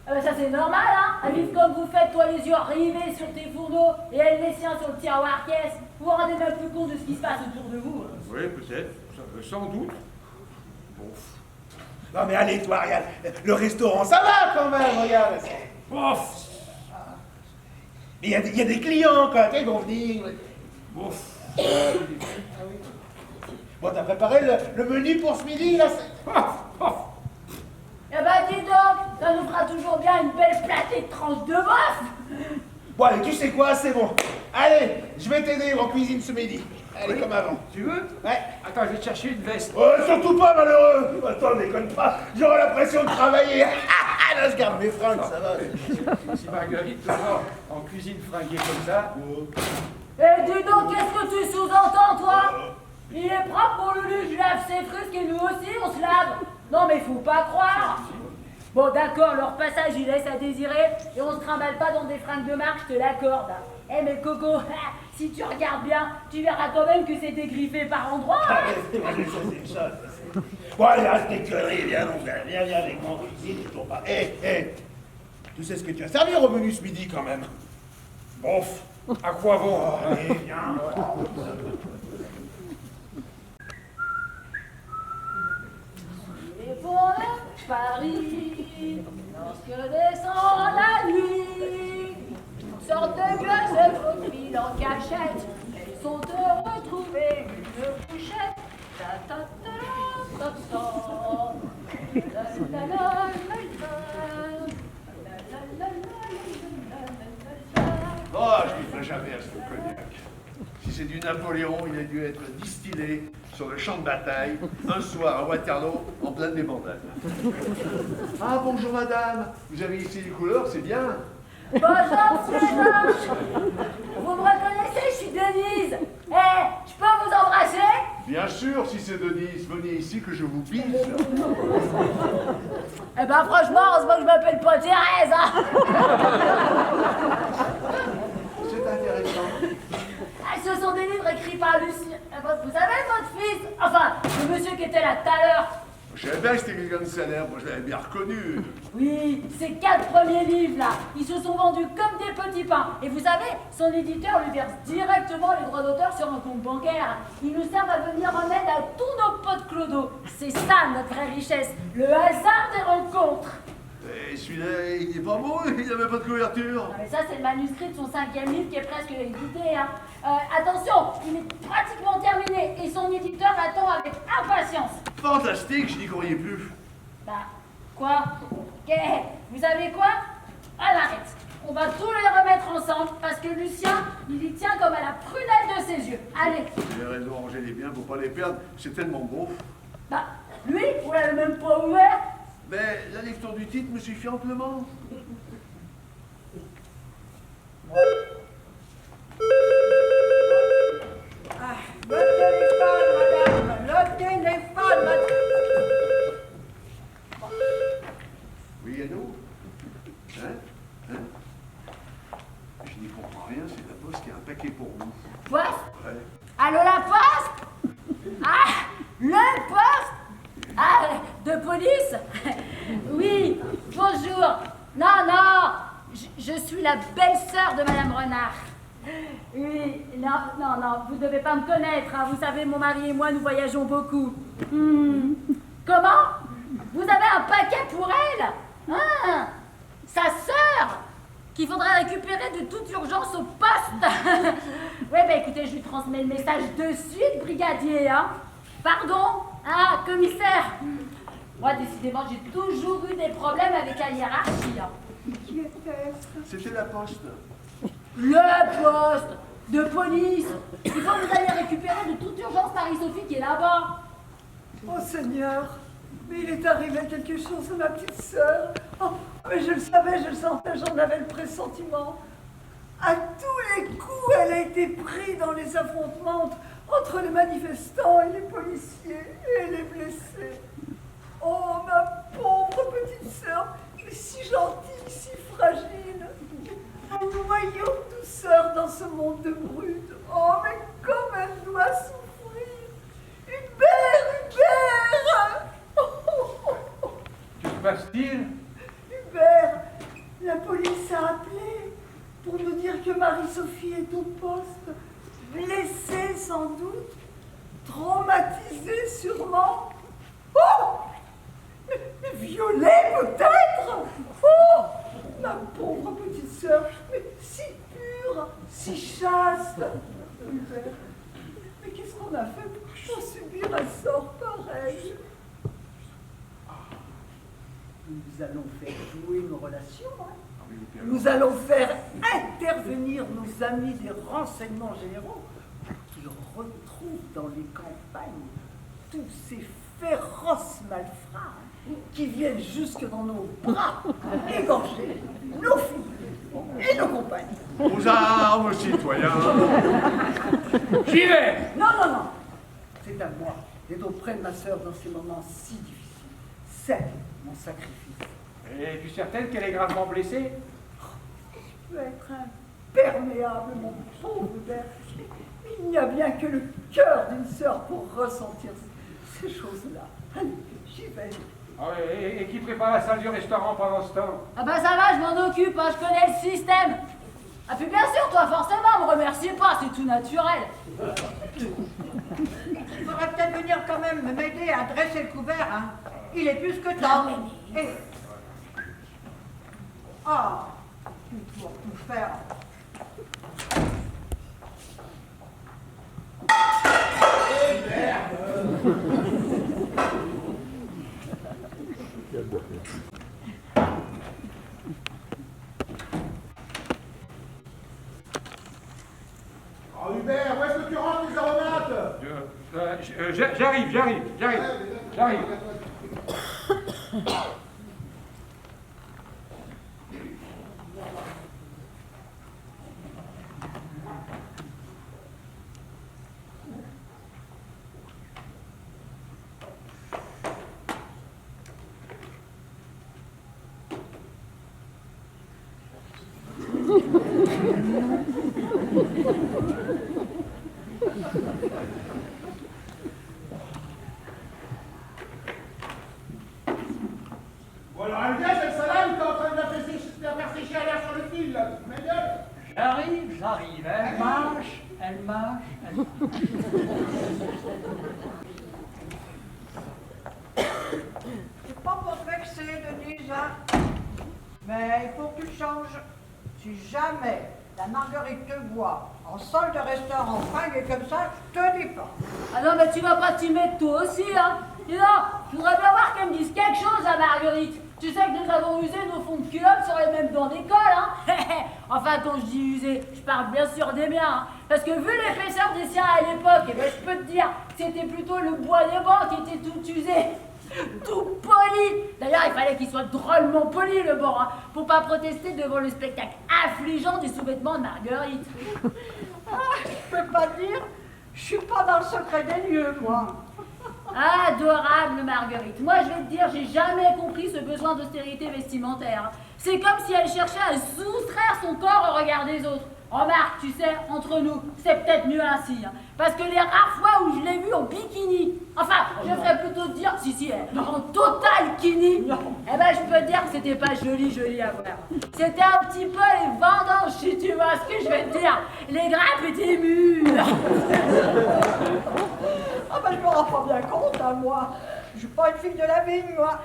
G: Ça c'est normal, hein. À vivre comme vous faites, toi les yeux rivés sur tes fourneaux et elle les siens sur le tiroir caisse. Vous vous rendez même plus compte de ce qui se passe autour de vous.
C: Oui, peut-être. Sans doute. Bon.
H: Non mais allez, toi, regarde, le restaurant, ça va quand même, regarde.
C: Bof.
H: Mais il y a des clients, quand ils vont venir.
C: Bof.
H: Bon, t'as préparé le menu pour ce midi, là?
G: Eh ben dis donc, ça nous fera toujours bien une belle platée de tranches de bœuf.
H: Bon, allez, tu sais quoi, c'est bon. Allez, je vais t'aider en cuisine ce midi. Allez, comme avant.
C: Tu veux?
H: Ouais.
C: Attends, je vais te chercher une veste.
H: Oh, surtout pas, malheureux. Attends, déconne pas. J'aurai l'impression de travailler. Là, je garde mes fringues, ça va.
C: Si Marguerite te voit en cuisine fringuée comme ça...
G: Eh dis donc, qu'est-ce que tu sous-entends, toi? Il est propre pour Lulu, je lave ses frusques et nous aussi, on se lave. Non mais faut pas croire. Bon d'accord, leur passage il laisse à désirer et on se trimballe pas dans des fringues de marque, je te l'accorde. Eh mais Coco, si tu regardes bien, tu verras quand même que c'est dégriffé par endroits.
H: Ah, c'est une chose. Bon, allez, arrête tes conneries, viens, mon frère, viens avec moi en cuisine, toujours pas. Tu sais ce que tu vas servir au menu ce midi, quand même?
C: Bof. À quoi bon?
H: Allez, viens.
G: Et pour le Paris, lorsque descend la nuit, toutes sortes de gueules se faufilent en cachette, elles sont de retrouver une couchette. Ta ta ta ta ta. La la la la la. La la la la la.
D: Oh, je ne ferai jamais à ce cognac. Si c'est du Napoléon, il a dû être distillé sur le champ de bataille, un soir à Waterloo, en pleine débandade. Ah, bonjour madame, vous avez ici les couleurs, c'est bien.
G: Bonjour, monsieur. Vous me reconnaissez, je suis Denise. Je peux vous embrasser?
D: Bien sûr, si c'est Denise, venez ici que je vous bise.
G: Eh ben franchement, heureusement que je m'appelle pas Thérèse, hein.
D: C'est intéressant.
G: Ce sont des livres écrits par Lucie. Vous savez, votre fils, enfin, le monsieur qui était là tout à l'heure.
D: Je savais bien que c'était quelqu'un de célèbre, moi je l'avais bien reconnu.
G: Oui, ces 4 premiers livres là, ils se sont vendus comme des petits pains. Et vous savez, son éditeur lui verse directement les droits d'auteur sur un compte bancaire. Ils nous servent à venir en aide à tous nos potes clodo. C'est ça notre vraie richesse, le hasard des rencontres.
D: Et celui-là, il est pas beau, il n'avait pas de couverture.
G: Non mais ça c'est le manuscrit de son 5e livre qui est presque édité. Attention, il est pratiquement terminé et son éditeur attend avec impatience.
D: Fantastique, je n'y croyais plus.
G: Bah, quoi? Vous savez quoi? À l'arrête. On va tous les remettre ensemble parce que Lucien, il y tient comme à la prunelle de ses yeux. Allez.
D: J'ai raison, rangez les biens pour pas les perdre, c'est tellement beau.
G: Bah, lui, vous l'avez même pas ouvert.
D: Mais la lecture du titre me suffit amplement.
A: Ah, le téléphone, madame, le téléphone, madame.
D: Oui, allô? Hein? Je n'y comprends rien, c'est la poste qui a un paquet pour vous.
G: Poste?
D: Ouais.
G: Allô, la poste? Ah, le poste? Ah, de police? Oui, bonjour. Non, je suis la belle-sœur de Madame Renard. Oui, non, vous devez pas me connaître, hein. Vous savez, mon mari et moi, nous voyageons beaucoup. Comment? Vous avez un paquet pour elle? Hein? Sa sœur? Qu'il faudra récupérer de toute urgence au poste. Oui, bah écoutez, je lui transmets le message de suite, brigadier, hein. Pardon? Ah, commissaire. Moi, décidément, j'ai toujours eu des problèmes avec la hiérarchie, hein.
A: Qui était-ce?
D: C'était la poste.
G: Le poste de police. Il faut que vous alliez récupérer de toute urgence Marie-Sophie qui est là-bas.
B: Oh Seigneur, mais il est arrivé quelque chose à ma petite sœur. Oh, mais je le savais, je le sentais, j'en avais le pressentiment. À tous les coups, elle a été prise dans les affrontements entre les manifestants et les policiers, et elle est blessée. Oh, ma pauvre petite sœur, mais si gentille, si fragile. Un noyau de douceur dans ce monde de brutes. Oh, mais comme elle doit souffrir. Hubert!
C: Que se passe-t-il?
B: Hubert, la police a appelé pour nous dire que Marie-Sophie est au poste, blessée sans doute, traumatisée sûrement. Oh! Mais violée peut-être! Oh! Ma pauvre petite sœur, mais si pure, si chaste. Hubert, mais qu'est-ce qu'on a fait pour subir un sort pareil? Nous allons faire jouer nos relations, hein. Nous allons faire intervenir nos amis des renseignements généraux pour qu'ils retrouvent dans les campagnes tous ces féroces malfrats qui viennent jusque dans nos bras égorger nos filles et nos compagnes.
D: Aux armes, citoyens.
C: J'y vais!
B: Non, c'est à moi d'être auprès de ma sœur dans ces moments si difficiles. C'est mon sacrifice.
C: Et es-tu certaine qu'elle est gravement blessée?
B: Je peux être imperméable, mon pauvre père. Il n'y a bien que le cœur d'une sœur pour ressentir ces choses-là. Allez, j'y vais.
C: Ah ouais, et qui prépare la salle du restaurant pendant ce temps?
G: Ah bah ça va, je m'en occupe, hein, je connais le système. Ah puis bien sûr, toi forcément, me remercie pas, c'est tout naturel.
A: Il faudrait peut-être venir quand même m'aider à dresser le couvert, hein. Il est plus que temps. Et... Ah, pour tout faire.
H: Oh Hubert, où est-ce que tu rentres les aromates?
C: J'arrive.
H: Voilà, Hubert, c'est le salade ou t'es en train de la faire sécher à l'air sur le fil, là? Ma gueule!
F: J'arrive. Elle marche.
A: C'est pas pour te vexer, Denise, hein. Mais il faut que tu changes. Si jamais la Marguerite te voit en salle de restaurant fringuée comme ça, je te dis pas.
G: Ah non, mais tu vas pas t'y mettre toi aussi, hein. Dis donc, je voudrais bien voir qu'elle me dise quelque chose à Marguerite. Tu sais que nous avons usé nos fonds de culottes sur les mêmes bancs d'école, hein. Enfin, quand je dis usé, je parle bien sûr des miens, hein. Parce que vu l'épaisseur des siens à l'époque, eh ben, je peux te dire que c'était plutôt le bois des bancs qui était tout usé, tout poli. D'ailleurs, il fallait qu'il soit drôlement poli, le banc, hein, pour pas protester devant le spectacle affligeant du sous-vêtement de Marguerite.
A: Je peux pas dire, je suis pas dans le secret des lieux, moi.
G: Adorable Marguerite. Moi, je vais te dire, j'ai jamais compris ce besoin d'austérité vestimentaire. C'est comme si elle cherchait à soustraire son corps au regard des autres. Remarque, tu sais, entre nous, c'est peut-être mieux ainsi. Hein, parce que les rares fois où je l'ai vue en bikini, enfin, je ferais plutôt dire, si, en total kini, eh ben, je peux te dire que c'était pas joli à voir. C'était un petit peu les vendanges, si tu vois ce que je veux te dire. Les grappes étaient mûres.
A: Ah ben, je me rends pas bien compte, hein, moi. Je suis pas une fille de la vigne, moi.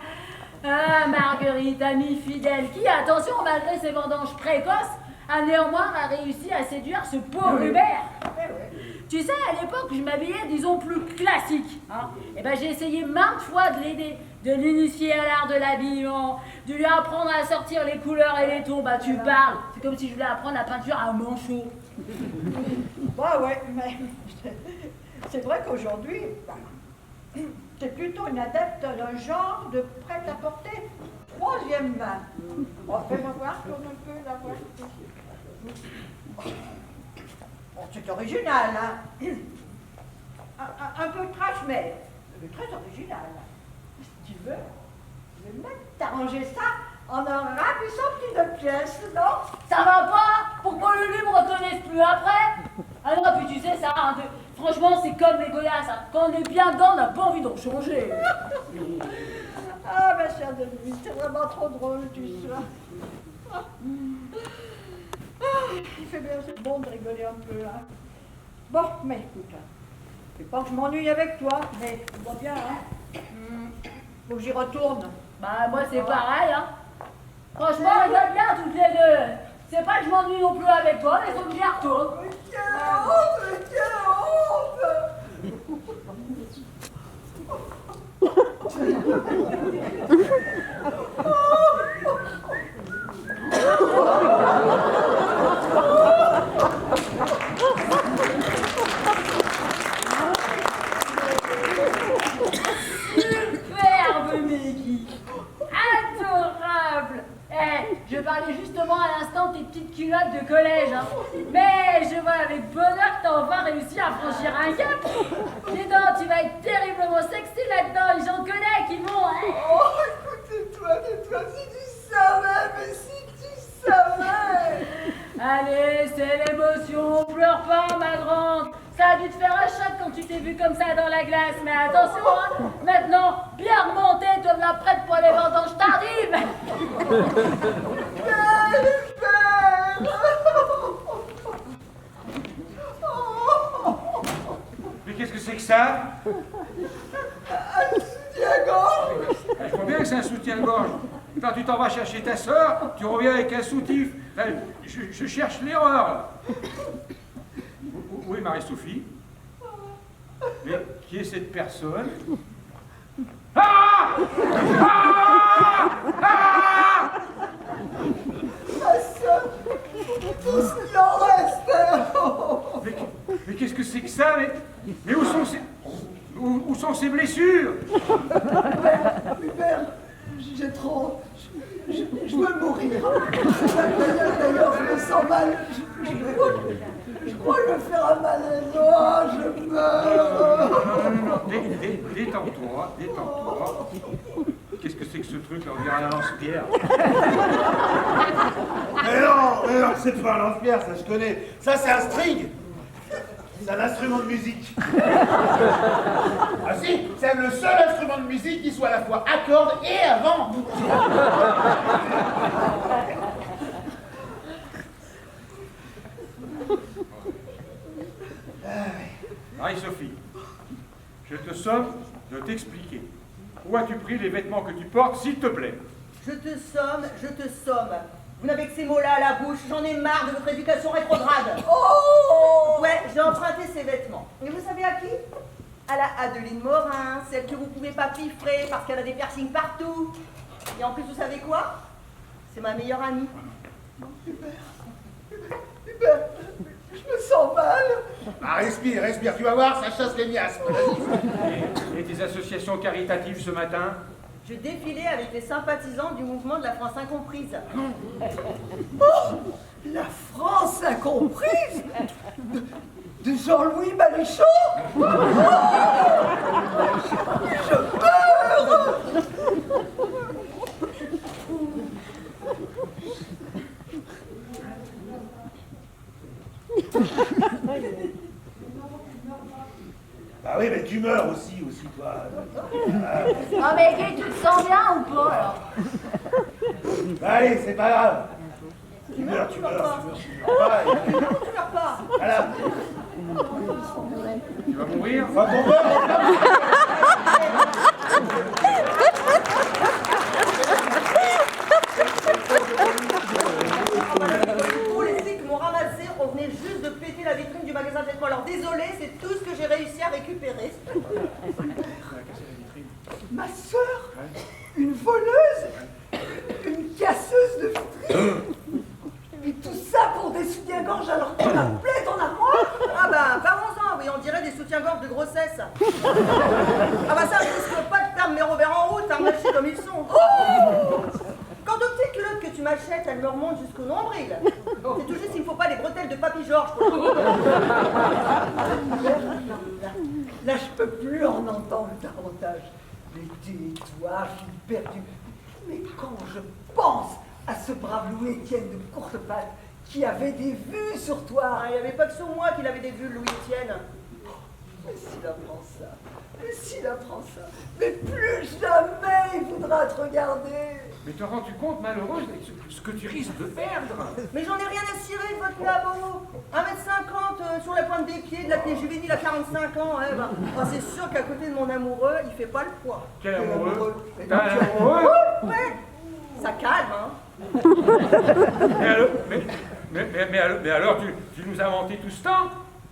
G: Ah, Marguerite, amie fidèle, qui, attention, malgré ses vendanges précoces, a néanmoins réussi à séduire ce pauvre Hubert. Tu sais, à l'époque, je m'habillais, disons, plus classique. Hein, et ben, j'ai essayé maintes fois de l'aider, de l'initier à l'art de l'habillement, de lui apprendre à sortir les couleurs et les tons. Bah, tu parles, c'est comme si je voulais apprendre la peinture à un manchot.
A: Bah ouais, mais c'est vrai qu'aujourd'hui, t'es plutôt une adepte d'un genre de prêt-à-porter troisième main. Oh, fais-moi voir, tourne un peu la voix. Bon, c'est original, hein. Un peu trash, mais très original. Si tu veux, je vais même t'arranger ça en un ravissant petit de pièces, non?
G: Ça va pas? Pourquoi Lulu me reconnaisse plus après? Ah non, puis tu sais ça, hein, franchement, c'est comme les godasses. Hein. Quand on est bien dedans, on n'a pas envie d'en changer.
A: Ah, ma chère Denise, c'est vraiment trop drôle, tu sais. Il fait bien, c'est bon de rigoler un peu, hein. Bon, mais écoute, hein, c'est pas que je m'ennuie avec toi, mais tu vois bien, hein. Faut que j'y retourne.
G: Bah, moi, c'est pareil, hein. Franchement, on rigole bien toutes les deux. C'est pas que je m'ennuie non plus avec toi, mais faut que j'y retourne.
B: Mais quelle honte,
G: Superbe, Meggy. Adorable. Je parlais justement à l'instant de tes petites culottes de collège, hein. Mais je vois avec bonheur que t'as enfin réussi à franchir un cap. Dis donc, tu vas être terriblement sexy là-dedans, et j'en connais qui vont, hein.
B: Oh, écoute, tais-toi, si tu savais, mais si tu savais.
G: Allez, c'est l'émotion, pleure pas, ma grande. Ça a dû te faire un choc quand tu t'es vue comme ça dans la glace, mais attention, hein. Maintenant, bien remontée, te voilà prête pour les vendanges tardives.
C: Mais qu'est-ce que c'est que ça?
B: Un soutien-gorge.
C: Je vois bien que c'est un soutien-gorge. Quand tu t'en vas chercher ta sœur, tu reviens avec un soutif. Je cherche l'erreur, là. Oui, Marie-Sophie. Mais qui est cette personne? Ah! Ah! Ah!
B: Ma sœur, tout ce qu'il en reste.
C: Mais qu'est-ce que c'est que ça? Mais où sont ces blessures?
B: Hubert, j'ai trop... Je veux mourir. D'ailleurs, je me sens mal. Je crois me faire un malaise. Je meurs.
C: Non. Détends-toi. Qu'est-ce que c'est que ce truc là? On dirait un lance-pierre.
H: Mais non, c'est pas un lance-pierre, ça je connais. Ça c'est un string. C'est un instrument de musique. Ah si, c'est le seul instrument de musique qui soit à la fois à cordes et à vent.
C: Marie-Sophie, je te somme de t'expliquer. Où as-tu pris les vêtements que tu portes, s'il te plaît?
E: Je te somme. Vous n'avez que ces mots-là à la bouche, j'en ai marre de votre éducation rétrograde.
B: Oh!
E: Ouais, j'ai emprunté ces vêtements. Et vous savez à qui? à la Adeline Morin, celle que vous pouvez pas piffrer parce qu'elle a des piercings partout. Et en plus, vous savez quoi? C'est ma meilleure amie.
B: Hubert, je me sens mal.
H: Ah, respire, respire, tu vas voir, ça chasse les miasmes.
C: Et tes associations caritatives ce matin?
E: Je défilais avec les sympathisants du mouvement de la France incomprise.
B: Oh, la France incomprise de Jean-Louis Maléchon. Oh, je meurs.
H: Bah oui, mais tu meurs aussi, toi.
G: Oh mais Guy, tu te sens bien ou pas alors?
H: Bah allez, c'est pas grave. Tu meurs.
E: Tu meurs pas.
H: Voilà.
C: Tu vas mourir?
H: Enfin, qu'on meurt.
E: Tous les flics m'ont ramassé, on venait juste de péter la vitrine du magasin de vêtements. Alors désolé, c'est tout ce que j'ai réussi à récupérer.
B: Ma sœur, une voleuse, une casseuse de vitrine. Et tout ça pour des soutiens-gorge alors qu'on a plein ton armoire.
E: Ah bah, parlons-en, oui, on dirait des soutiens-gorge de grossesse. Ah bah ça, je risque pas de perdre mes revers en route, à marcher comme ils sont. Quant aux petites culottes que tu m'achètes, elles me remontent jusqu'au nombril. C'est tout juste, il ne faut pas les bretelles de Papy Georges.
B: Là, je peux plus en entendre davantage. Les territoires perdus. Mais quand je pense à ce brave Louis-Étienne de Courtepatte qui avait des vues sur toi.
E: Il n'y avait pas que sur moi qu'il avait des vues, Louis-Étienne.
B: Mais s'il apprend ça, mais plus jamais il voudra te regarder.
C: Mais te rends-tu compte, malheureuse, ce que tu risques de perdre?
E: Mais j'en ai rien à cirer de votre labo. 1m50 sur la pointe des pieds, de la pied juvénile à 45 ans. Hein, bah, c'est sûr qu'à côté de mon amoureux, il fait pas le poids.
C: Quel amoureux?
B: Mais
C: T'as un amoureux?
E: Ouais, ça calme, hein.
C: Mais alors, tu nous as menti tout ce temps?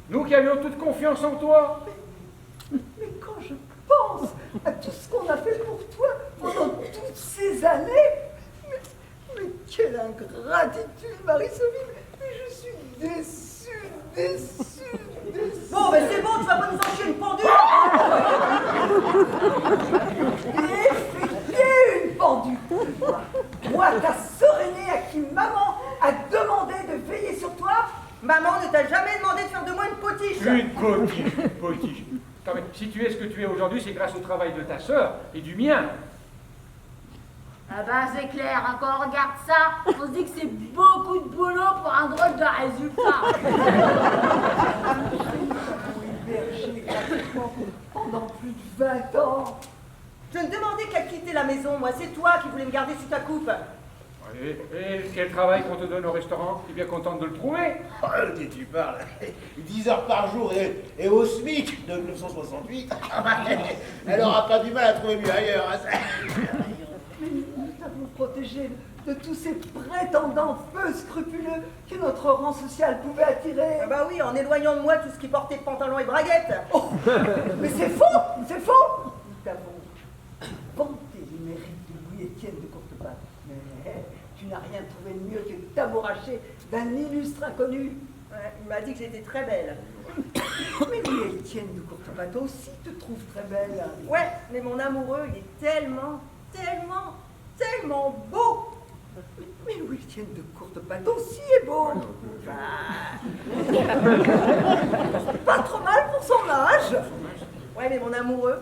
C: Nous qui avions toute confiance en toi?
B: Mais quand je pense à tout ce qu'on a fait pour toi pendant toutes ces années, mais quelle ingratitude, Marie-Sophie, mais je suis déçue.
E: Bon, ben c'est bon, tu vas pas nous en chier une pendule.
B: Effectuer une pendule. Moi, ta sœur aînée à qui maman a demandé de veiller sur toi.
E: Maman ne t'a jamais demandé de faire de moi une potiche.
C: Une potiche. Attends, mais si tu es ce que tu es aujourd'hui, c'est grâce au travail de ta sœur et du mien.
G: Ah bah c'est clair, hein, quand on regarde ça, on se dit que c'est beaucoup de boulot pour un drôle de résultat.
B: Oui, berger, gratuitement, pendant plus de 20 ans.
E: Je ne demandais qu'à quitter la maison, moi, c'est toi qui voulais me garder sous ta coupe.
C: Et quel travail qu'on te donne au restaurant? Tu es bien contente de le trouver?
H: Oh, tu parles. 10 heures par jour et au SMIC de 1968. Elle aura pas du mal à trouver mieux ailleurs. Hein,
B: Nous t'avons protégé de tous ces prétendants peu scrupuleux que notre rang social pouvait attirer.
E: Ah bah oui, en éloignant de moi tout ce qui portait pantalon et braguettes.
B: Oh, mais c'est faux. Nous t'avons vanté les mérites de Louis-Étienne de Courtepatte. Mais tu n'as rien trouvé de mieux que de t'amouracher d'un illustre inconnu.
E: Ouais, il m'a dit que j'étais très belle.
B: Mais Louis-Étienne de Courtepatte aussi te trouve très belle.
E: Ouais, mais mon amoureux, il est tellement beau.
B: Mais Louis-Étienne de Courtepatte aussi est beau. Pas trop mal pour son âge.
E: Ouais, mais mon amoureux,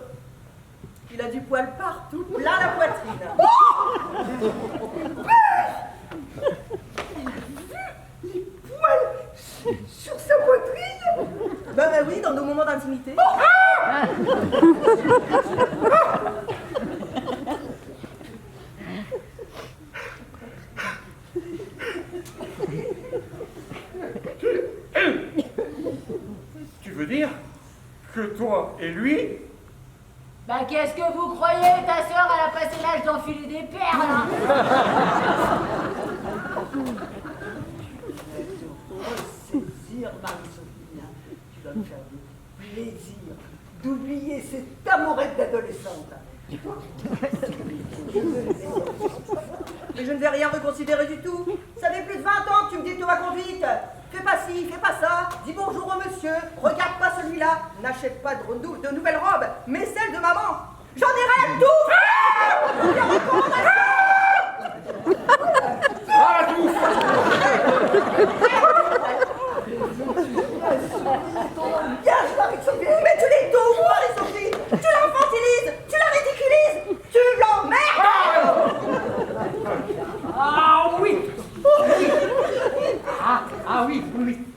E: il a du poil partout, plein la poitrine.
B: Les poils sur sa poitrine.
E: Bah oui, dans nos moments d'intimité.
C: Tu veux dire que toi et lui?
G: Bah qu'est-ce que vous croyez? Ta sœur, elle a passé l'âge d'enfiler des perles, hein.
B: Ressaisir Marie-Sophie, tu vas me faire du plaisir d'oublier cette amourette d'adolescente.
E: Mais je ne vais rien reconsidérer du tout. Ça fait plus de 20 ans que tu me dis que tout va conduite. Fais pas ci, fais pas ça. Dis bonjour au monsieur. Regarde pas celui-là. N'achète pas de nouvelles robes, mais celles de maman. J'en ai rien à tout faire.
C: Ah, tout!
B: Ton langage, Marie-Sophie.
E: Mais tu l'es tout, Marie-Sophie. Tu l'infantilises, tu la ridiculises, tu l'emmerdes.
F: Ah oui! Ah oui,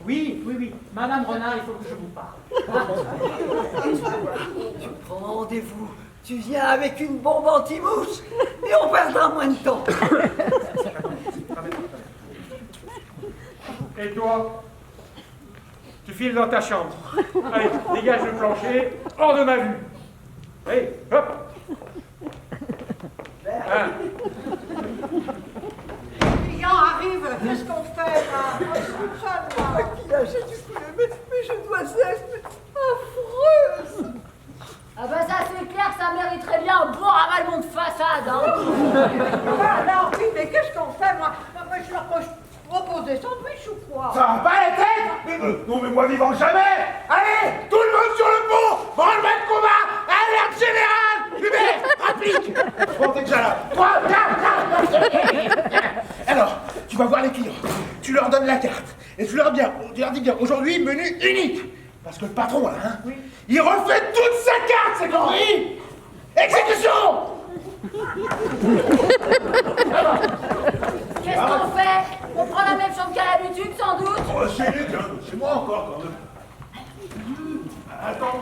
F: oui. Madame Renard, il faut que je vous parle.
B: Tu prends rendez-vous. Tu viens avec une bombe anti-mouche et on perdra moins de temps.
C: Et toi? Tu files dans ta chambre. Allez, dégage le plancher, hors de ma vue. Allez, hop! Hein?
A: Les clients arrivent, qu'est-ce qu'on fait là? On se soupçonne là.
B: Maquillage et du poulet, mais je dois être affreuse.
G: Ah bah ça c'est clair que ça mériterait bien un bon ravalement de façade, hein.
A: Alors oui, mais qu'est-ce qu'on fait moi? Moi je leur propose des sandwichs ou quoi?
H: Ça va pas la tête? Non mais moi vivant jamais. Allez, tout le monde sur le pont. Branle-bas de combat. Alerte générale. Hubert, applique. Bon, t'es déjà là. Toi, viens. Alors, tu vas voir les clients. Tu leur donnes la carte. Et tu leur dis bien, aujourd'hui, menu unique. Parce que le patron, là, hein, il refait toute sa carte, c'est compris? Exécution.
G: Qu'est-ce qu'on fait? On prend la même chambre qu'à l'habitude, sans doute.
H: Oh, c'est moi encore, quand même. Attends.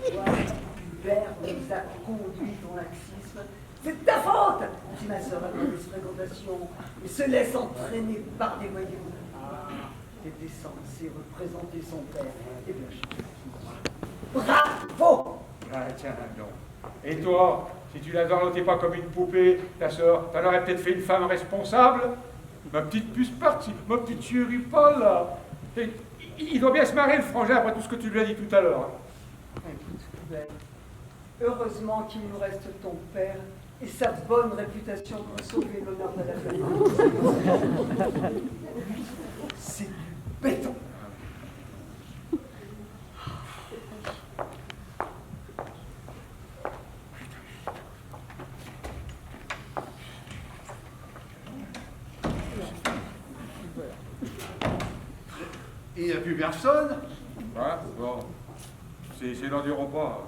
B: Hubert nous a conduit au laxisme. C'est de ta faute si ma sœur a des fréquentations et se laisse entraîner par des voyous. Ah, t'étais censé représenter son père. Eh bien, je te bravo.
C: Ah, tiens, donc. Et toi, si tu la dorlotais pas comme une poupée, ta sœur, t'en aurais peut-être fait une femme responsable? Ma petite puce partie, ma petite chérie pas là. Et, il doit bien se marrer le frangin après tout ce que tu lui as dit tout à l'heure.
B: Écoute, Hubert, heureusement qu'il nous reste ton père et sa bonne réputation pour sauver l'honneur de la famille. C'est du béton.
D: Il n'y a plus personne.
C: Ouais, bon. C'est l'heure du repas.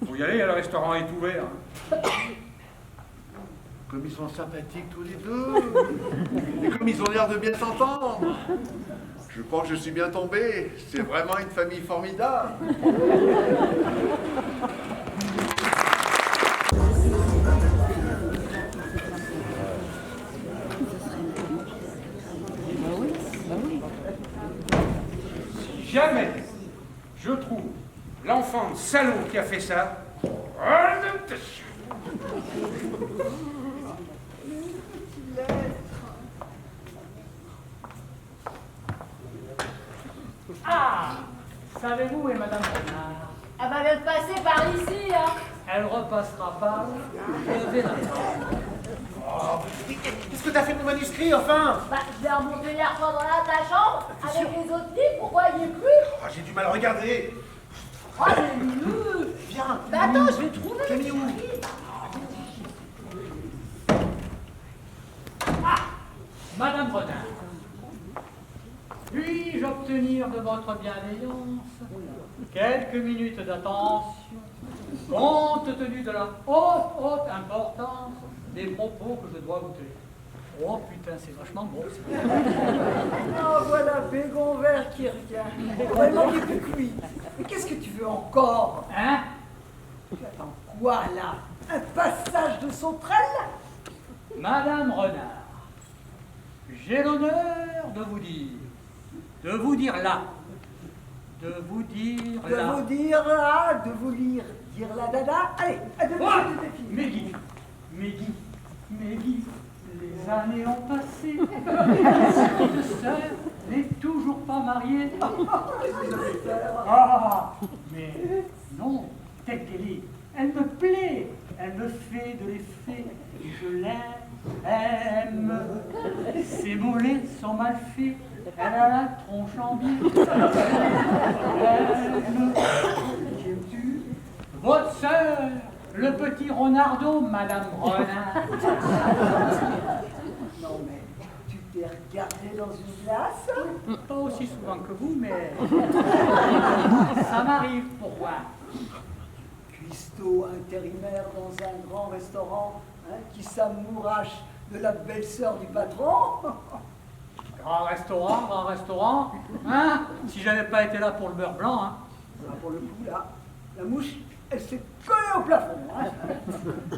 C: Faut y aller, le restaurant est ouvert.
D: Comme ils sont sympathiques tous les deux. Et comme ils ont l'air de bien s'entendre. Je crois que je suis bien tombé. C'est vraiment une famille formidable.
C: Si jamais je trouve l'enfant salaud qui a fait ça,
F: Ah! Savez-vous, et Madame Renard,
G: Elle va bien passer par ici, hein.
F: elle repassera pas. Je vais l'attendre.
H: Oh, qu'est-ce que t'as fait de mon manuscrit, enfin?
G: Bah, je l'ai remonté hier soir dans ta chambre, avec les autres livres, pourquoi il y est plus?
H: Ah, j'ai du mal à regarder.
G: Oh, j'ai mis.
H: Viens.
G: Bah attends, je vais trouver.
H: T'as mis où?
F: Madame Renard, puis-je obtenir de votre bienveillance quelques minutes d'attention, compte tenu de la haute importance des propos que je dois vous tenir? Oh putain, c'est vachement bon.
B: Ah, voilà Bégon Vert qui revient. Vraiment du plus cuit. Mais qu'est-ce que tu veux encore?
F: Hein?
B: Tu attends quoi là? Un passage de sauterelle?
F: Madame Renard, j'ai l'honneur de vous dire là, de vous dire
B: De
F: là.
B: vous dire là, de vous lire, dire la dada. Allez, à deux
F: Quoi?
B: minutes de défi.
F: Meggy, Les années ont passé. Cette sœur n'est toujours pas mariée. Ah, mais non, telle qu'elle est, elle me plaît. Elle me fait de l'effet. Je l'aime. Ses mollets sont mal faits. Elle a la tronche en biais. Qui votre sœur, le petit Renardo, Madame Renard.
B: Non mais, tu t'es regardé dans une glace?
F: Pas aussi souvent que vous, mais ça m'arrive. Pourquoi?
B: Cuistot intérimaire dans un grand restaurant, hein, qui s'amourache de la belle-sœur du patron.
F: Grand restaurant, hein? Si j'avais pas été là pour le beurre blanc, hein.
B: Ah, pour le coup, là, la mouche, elle s'est collée au plafond. Hein.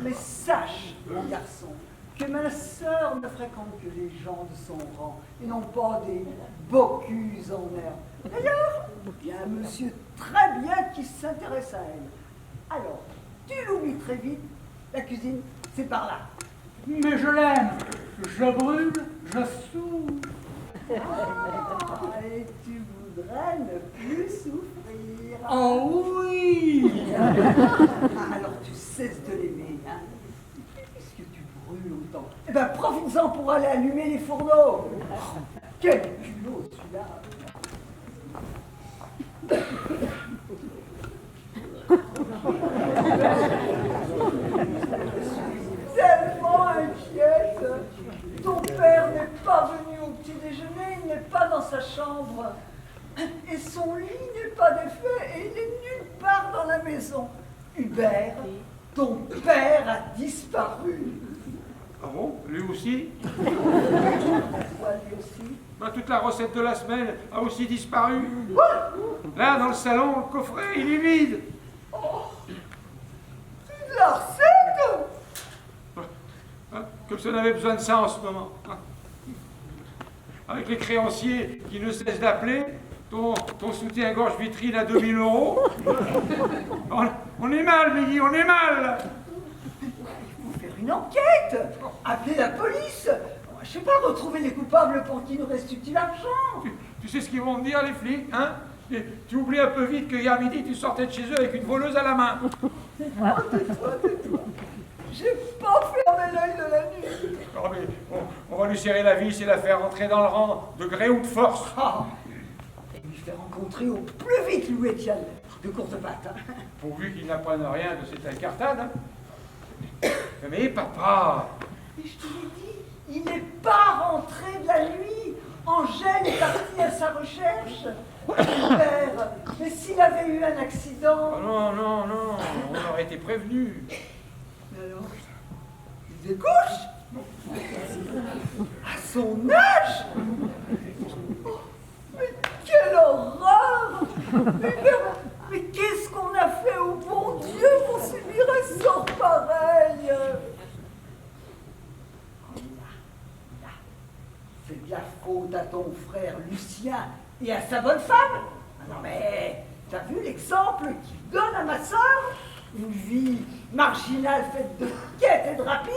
B: Mais sache, mon garçon, que ma sœur ne fréquente que les gens de son rang et non pas des bocus en herbe. D'ailleurs, il y a un monsieur très bien qui s'intéresse à elle. Alors, tu l'oublies très vite, la cuisine, c'est par là.
F: Mais je l'aime, je brûle, je souffre.
B: Ah, et tu voudrais ne plus souffrir.
F: Oh oui.
B: Alors tu cesses de l'aimer, hein. Puisque tu brûles autant. Eh ben profites-en pour aller allumer les fourneaux. Oh, quel culot celui-là. Tellement inquiète. Ton père n'est pas venu au petit déjeuner, il n'est pas dans sa chambre. Et son lit n'est pas défait et il est nulle part dans la maison. Hubert, ton père a disparu.
C: Ah bon? Lui aussi?
B: Pourquoi lui aussi?
C: Bah, toute la recette de la semaine a aussi disparu. Là, dans le salon, le coffret, il est vide.
B: La recette?
C: Hein, comme si on avait besoin de ça en ce moment. Hein. Avec les créanciers qui ne cessent d'appeler, ton soutien-gorge vitrine à 2000 €. On est mal, Miggy, on est mal.
B: Il faut faire une enquête. Appeler la police. Je sais pas, retrouver les coupables pour qui nous reste-t-il l'argent?
C: Tu sais ce qu'ils vont me dire, les flics, hein? Et tu oublies un peu vite que hier midi, tu sortais de chez eux avec une voleuse à la main.
B: Tais-toi, tais-toi. J'ai pas fermé l'œil de la nuit.
C: Oh, mais on va lui serrer la vis et la faire rentrer dans le rang, de gré ou de force.
B: Ah, et lui faire rencontrer au plus vite Louis Étienne de courte patte.
C: Pourvu qu'il n'apprenne rien de cette incartade. Hein. Mais papa,
B: Et je te l'ai dit, il n'est pas rentré de la nuit. Angèle est partie à sa recherche. Père, mais s'il avait eu un accident...
C: oh non, on aurait été prévenus.
B: Mais alors, il découche à son âge. Oh, mais quelle horreur! Mais qu'est-ce qu'on a fait au bon Dieu pour subir un sort pareil? C'est de la faute à ton frère Lucien et à sa bonne femme. Ah non mais, t'as vu l'exemple qu'il donne à ma sœur? Une vie marginale faite de quêtes et de rapines?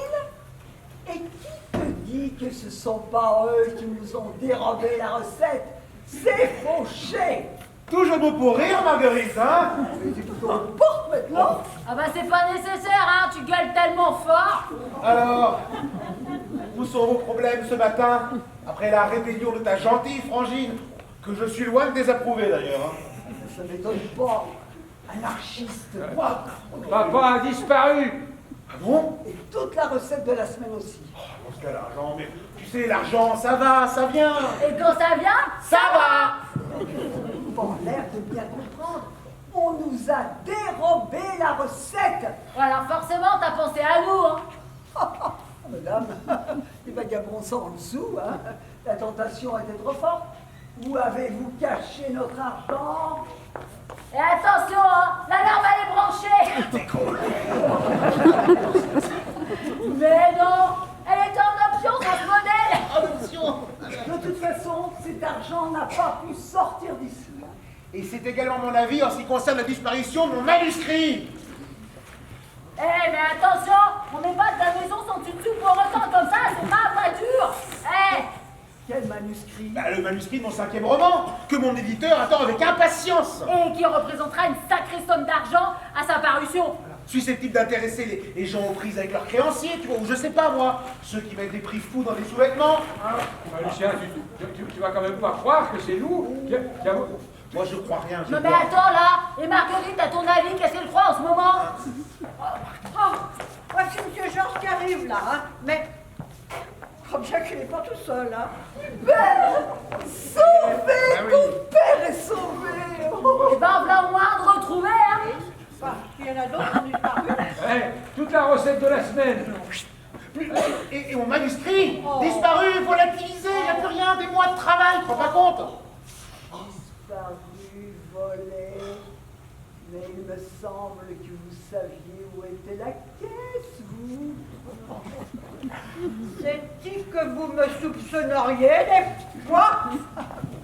B: Et qui te dit que ce sont pas eux qui nous ont dérobé la recette? C'est fauché!
H: Toujours beau pour rire, Marguerite, hein?
B: Mais c'est plutôt une porte maintenant!
G: Ah bah c'est pas nécessaire, hein, tu gueules tellement fort.
H: Alors, où sont vos problèmes ce matin, après la rébellion de ta gentille frangine, que je suis loin de désapprouver d'ailleurs, hein?
B: Ça m'étonne pas. Anarchiste, quoi?
C: Papa a disparu.
H: Ah bon?
B: Et toute la recette de la semaine aussi.
H: Dans ce cas, l'argent, mais tu sais, l'argent, ça va, ça vient.
G: Et quand ça vient,
H: Ça va.
B: Pour l'air de bien comprendre, on nous a dérobé la recette.
G: alors forcément t'as pensé à nous, hein.
B: Madame, les vagabonds sont en dessous, hein. La tentation était trop forte. Où avez-vous caché notre argent?
G: Et attention, hein, l'alarme elle est branchée. Mais non, elle est en option dans ce modèle.
H: Option.
B: De toute façon, cet argent n'a pas pu sortir d'ici.
H: Et c'est également mon avis en ce qui concerne la disparition de mon manuscrit.
G: Eh mais attention, on met pas de la maison sans dessus pour autant comme ça, c'est pas
B: Quel manuscrit?
H: Bah, le manuscrit de mon 5e roman, que mon éditeur attend avec impatience.
G: Et qui représentera une sacrée somme d'argent à sa parution.
H: Susceptible d'intéresser les gens aux prises avec leurs créanciers, tu vois, ou je sais pas moi, ceux qui mettent des prix fous dans les sous-vêtements.
C: Lucien, tu vas quand même pas croire que c'est nous qui avons...
H: Moi je crois rien.
G: Non mais attends là, et Marguerite, à ton avis, qu'est-ce qu'elle croit en ce moment?
A: Voici M. Georges qui arrive là, hein. Mais je crois bien qu'il n'est pas tout seul, hein.
B: Père! Sauvé! Ton père est sauvé! Oh.
G: Eh ben voilà au moins de retrouver, hein.
A: Enfin, il y en a d'autres qui ont disparu.
C: Toute la recette de la semaine.
H: Et mon manuscrit, disparu, volatilisé, il n'y a plus rien, des mois de travail, tu te rends pas compte?
B: Disparu, volé. Mais il me semble que vous saviez où était la caisse, vous.
A: C'est-il que vous me soupçonneriez des fois?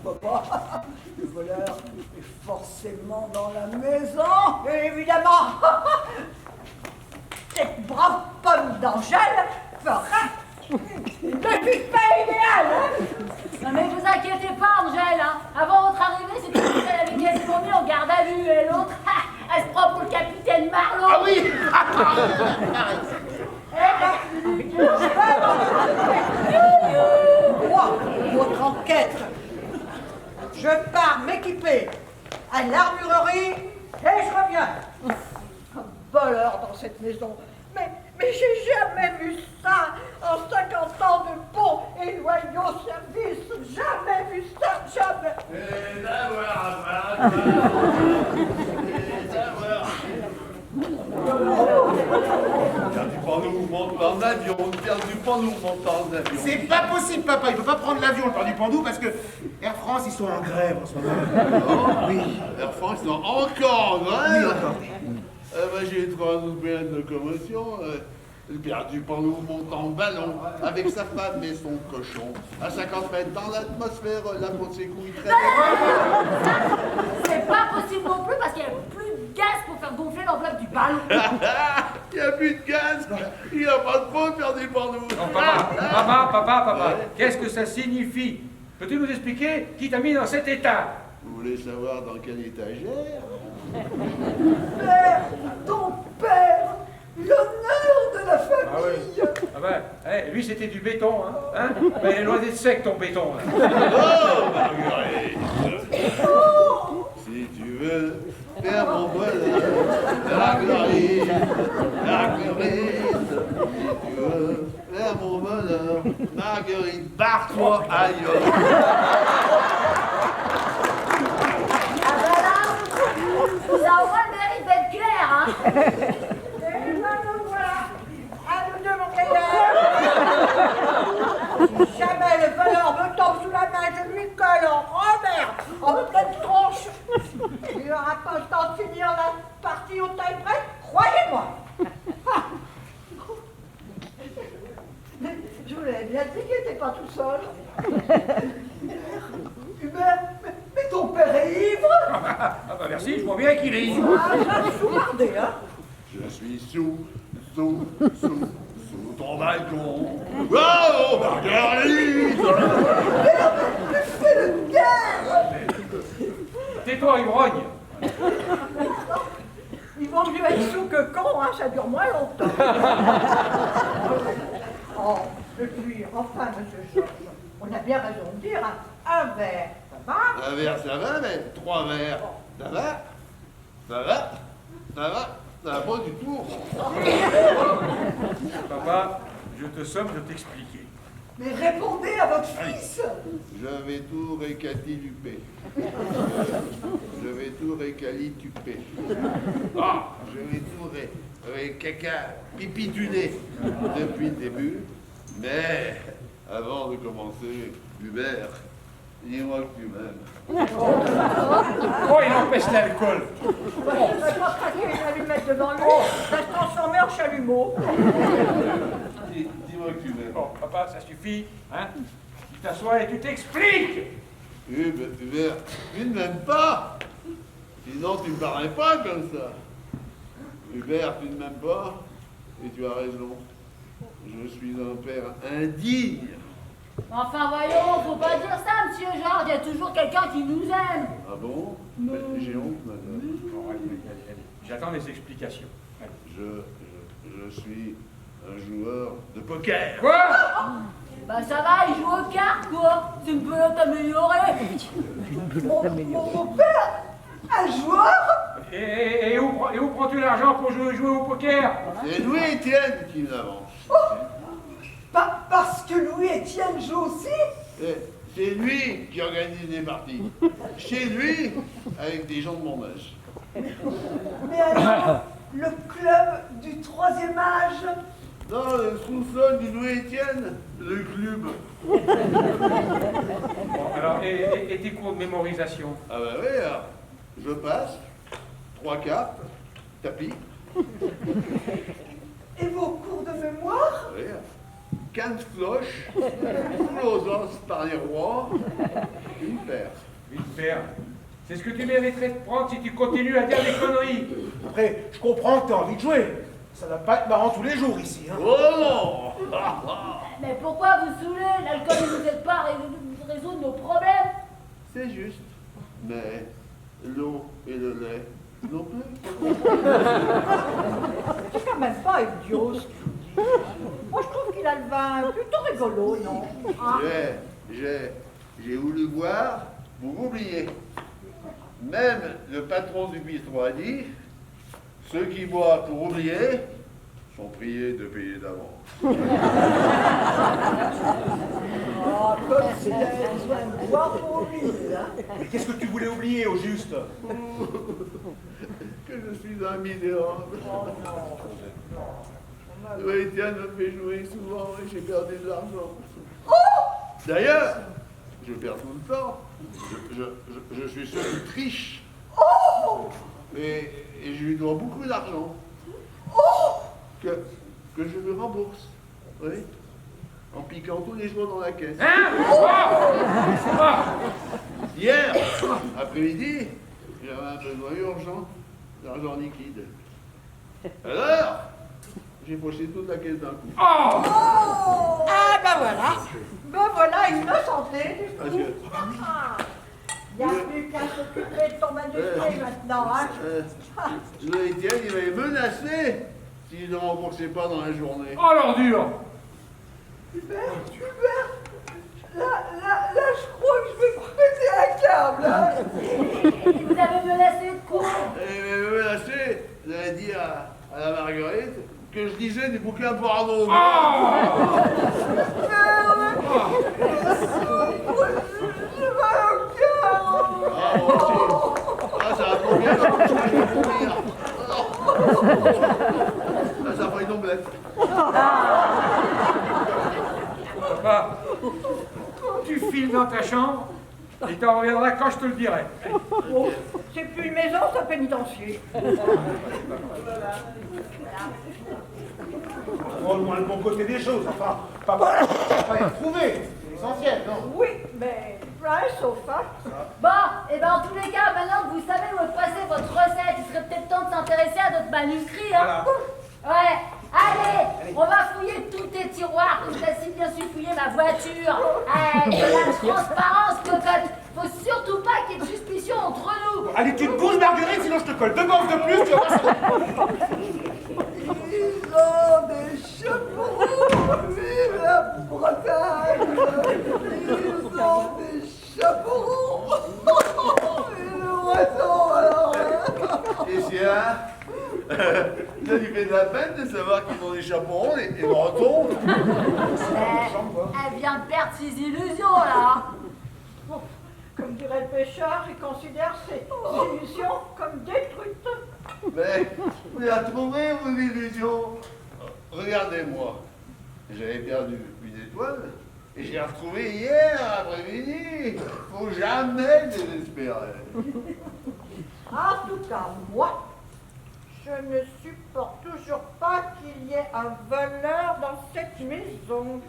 B: Papa, le voleur est forcément dans la maison.
A: Évidemment. Cette brave pomme d'Angèle fera une petite paix idéale, hein.
G: Non mais vous inquiétez pas, Angèle, hein. Avant votre arrivée, c'était celle avec qui elle s'est mis en garde à vue, et l'autre, elle se prend pour le capitaine Marlowe.
H: Ah oui.
A: Moi, votre enquête. Je pars m'équiper à l'armurerie et je reviens. Un voleur dans cette maison. Mais j'ai jamais vu ça en 50 ans de bons et loyaux services. Jamais vu ça, jamais.
D: Et d'avoir, perdu pas nous monte en avion, perdu pas nous monte en avion.
H: C'est pas possible, papa, il peut pas prendre l'avion, le père du Pandou, parce que Air France, ils sont en grève en ce moment. Oui.
D: Air France, ils sont encore en grève.
H: Oui, encore.
D: J'ai 3 autres moyens de locomotion. Le père du Pandou monte en ballon avec sa femme et son cochon. À 50 mètres dans l'atmosphère, la peau de ses couilles traîne.
G: C'est pas possible non plus parce qu'il n'y a plus de gaz pour faire gonfler l'enveloppe du ballon.
D: Il n'y a plus de gaz. Il n'y a pas de peau, père du Pandou.
C: Non, papa, qu'est-ce que ça signifie? Peux-tu nous expliquer qui t'a mis dans cet état?
D: Vous voulez savoir dans quelle étagère?
B: Père, ton père, l'honneur de la famille.
C: Ah oui. Ah ben, lui c'était du béton, hein? Ben, il est loin d'être sec ton béton, là.
D: Oh, Marguerite! Si tu veux faire mon bonheur, Marguerite, si tu veux faire mon bonheur, Marguerite, barre-toi ailleurs.
G: Ah bah là, ça au moins le mérite d'être clair, hein.
A: Et maintenant voilà, à nous deux mon gaillard. Si jamais le voleur me tombe sous la main, je lui colle en revers, en pleine tronche. Il n'aura pas le temps de finir la partie au taille près, croyez-moi.
B: Je vous l'avais bien dit qu'il n'était pas tout seul. Hubert, mais ton père est ivre.
C: Ah bah merci, je vois bien qu'il est ivre.
A: Ah, je sous-mardé, hein.
D: Je suis sous ton balcon. Oh, Marguerite!
B: C'est le guerre.
C: Tais-toi, ivrogne.
A: Il vaut mieux être sous que con, hein, ça dure moins longtemps. Oh, et puis, enfin, monsieur Georges, on a bien raison de dire, hein, un verre, ça va?
D: Un verre, ça va, mais 3 verres, ça va? Ça va? Ça va? Ça va pas du tout.
C: Papa, je te somme de t'expliquer.
B: Mais répondez à votre fils.
D: Je vais tout récatiluper. Je vais tout récalituper. Ah, je vais tout caca, pipi du nez depuis le début. Mais avant de commencer, Hubert, dis-moi que tu m'aimes.
C: Oh, il empêche l'alcool.
A: Il va pas craquer une allumette devant lui, va se transformer en chalumeau.
D: Dis-moi que tu m'aimes.
C: Bon, papa, ça suffit, hein? Tu t'assois et tu t'expliques.
D: Hubert, tu ne m'aimes pas. Sinon, tu ne parlerais pas comme ça. Hubert, tu ne m'aimes pas. Et tu as raison. Je suis un père indigne.
G: Enfin voyons, faut pas dire ça, monsieur Georges, il y a toujours quelqu'un qui nous aime.
D: Ah bon? J'ai honte, madame.
C: Bon, allez. J'attends les explications.
D: Je suis un joueur de poker.
C: Quoi?
G: Bah ça va, il joue aux cartes quoi. C'est une pelote améliorée.
B: Mon père, un joueur?
C: Et où prends-tu l'argent pour jouer au poker?
D: C'est Louis-Étienne qui me l'avance.
B: Parce que Louis-Étienne joue aussi?
D: C'est lui qui organise les parties. Chez lui, avec des gens de mon âge.
B: Mais alors, le club du 3e âge?
D: Dans le sous-sol du Louis-Étienne, le club.
C: Bon, alors, et tes cours de mémorisation?
D: Ah bah oui, alors, je passe, 3 cartes, tapis.
B: Et vos cours de mémoire?
D: Oui, 15 cloches, aux os par les rois, une paire.
C: Une paire. C'est ce que tu mériterais de prendre si tu continues à dire des conneries.
H: Après, je comprends que t'as envie de jouer. Ça va pas être marrant tous les jours ici, hein.
D: Oh non!
G: Mais pourquoi vous saoulez? L'alcool ne nous aide pas à résoudre nos problèmes.
D: C'est juste. Mais l'eau et le lait non plus.
A: C'est quand même pas idiot ce qu'il dit. Moi, je trouve qu'il a le vin plutôt rigolo, non? Hein?
D: J'ai voulu boire pour oublier. Même le patron du bistrot a dit, ceux qui boivent pour oublier sont priés de payer d'avance.
B: Ah, comme s'il avait besoin de boire pour oublier, hein.
H: Mais qu'est-ce que tu voulais oublier au juste?
D: Que je suis un misérable. Louis-Étienne me fait jouer souvent et j'ai perdu de l'argent. D'ailleurs, je perds tout le temps. Je suis sûr qu'il triche. Et je lui dois beaucoup d'argent. Que je lui rembourse. Oui. En piquant tous les jours dans la caisse. Hier, après-midi, j'avais un besoin urgent d'argent liquide. Alors, j'ai poché toute la caisse d'un coup.
A: Ah, ben voilà, innocenté.
D: Parce que,
A: Il n'y a plus qu'à s'occuper de ton manuscrit maintenant, hein?
D: Louis-Étienne, il m'avait menacé s'il ne remboursait pas dans la journée.
C: Oh l'ordure!
B: Hubert, là, je crois que je vais péter un câble, hein.
G: Vous avez menacé de quoi?
D: Il m'avait menacé, j'avais dit à la Marguerite que je lisais des bouquins porno.
B: Je vais au câble.
D: Ah, moi aussi. Ah, ça va pas bien, je vais mourir. Ça fera une omelette.
C: Papa, tu files dans ta chambre et t'en reviendras quand je te le dirai.
A: Oh, c'est plus une maison, c'est un pénitencier.
H: Au moins le bon côté des choses, enfin, papa, ça va être trouvé, c'est l'essentiel, non?
A: Oui, mais plein sauf ça.
G: Bon, et ben en tous les cas, maintenant que vous savez où est passée votre recette, il serait peut-être temps de s'intéresser à notre manuscrit, hein. Ouais, allez, on va fouiller tous tes tiroirs, comme t'as si bien su fouiller ma voiture. De la transparence, cocotte. Faut surtout pas qu'il y ait de suspicion entre nous.
H: Allez, tu te bouges, Marguerite, sinon je te colle 2 bandes de plus, tu vas voir.
B: Ils ont des chapeaux, vive la Bretagne. Ils ont des chapeaux. Et le Breton, alors.
D: Et c'est ça lui fait de la peine de savoir qu'ils ont des chaperons et bretons.
G: Elle vient de perdre ses illusions, là.
A: Comme dirait le pêcheur, il considère ses illusions comme détruites.
D: Mais vous la trouvez, vos illusions? Regardez-moi. J'avais perdu une étoile et j'ai retrouvé hier après-midi. Faut jamais désespérer.
A: En tout cas, moi, je ne supporte toujours pas qu'il y ait un voleur dans cette maison.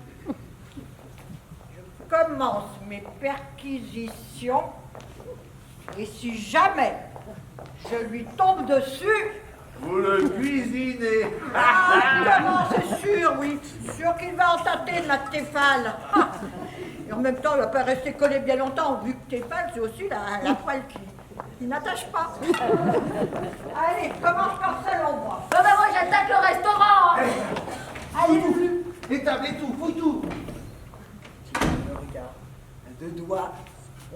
A: Je commence mes perquisitions et si jamais je lui tombe dessus...
D: Vous le cuisinez.
A: Ah, comment c'est sûr, oui. Sûr qu'il va en tâter de la Stéphane. En même temps, il va pas rester collé bien longtemps, vu que t'es pâle, c'est aussi la poêle qui n'attache pas. Allez, commence par ça, l'endroit.
G: Non, mais moi, j'attaque le restaurant. Hein. Allez,
H: Fouille tout, les tables et tout, fouille tout.
B: Je me regarde, à deux doigts,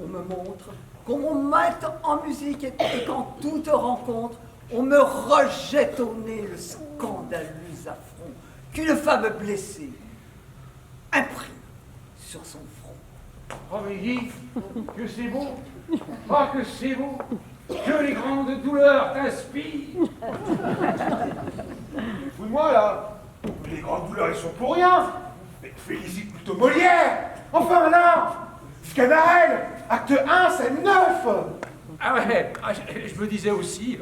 B: on me montre qu'on me mette en musique et qu'en toute rencontre, on me rejette au nez le scandaleux affront qu'une femme blessée imprime sur son front.
C: Oh, mais dis que c'est beau. Oh, que c'est beau. Que les grandes douleurs t'inspirent.
H: Fouille-moi là. Les grandes douleurs, elles sont pour rien. Mais félicite plutôt Molière. Enfin là, Sganarelle, acte 1, scène 9.
C: Ah ouais, je me disais aussi.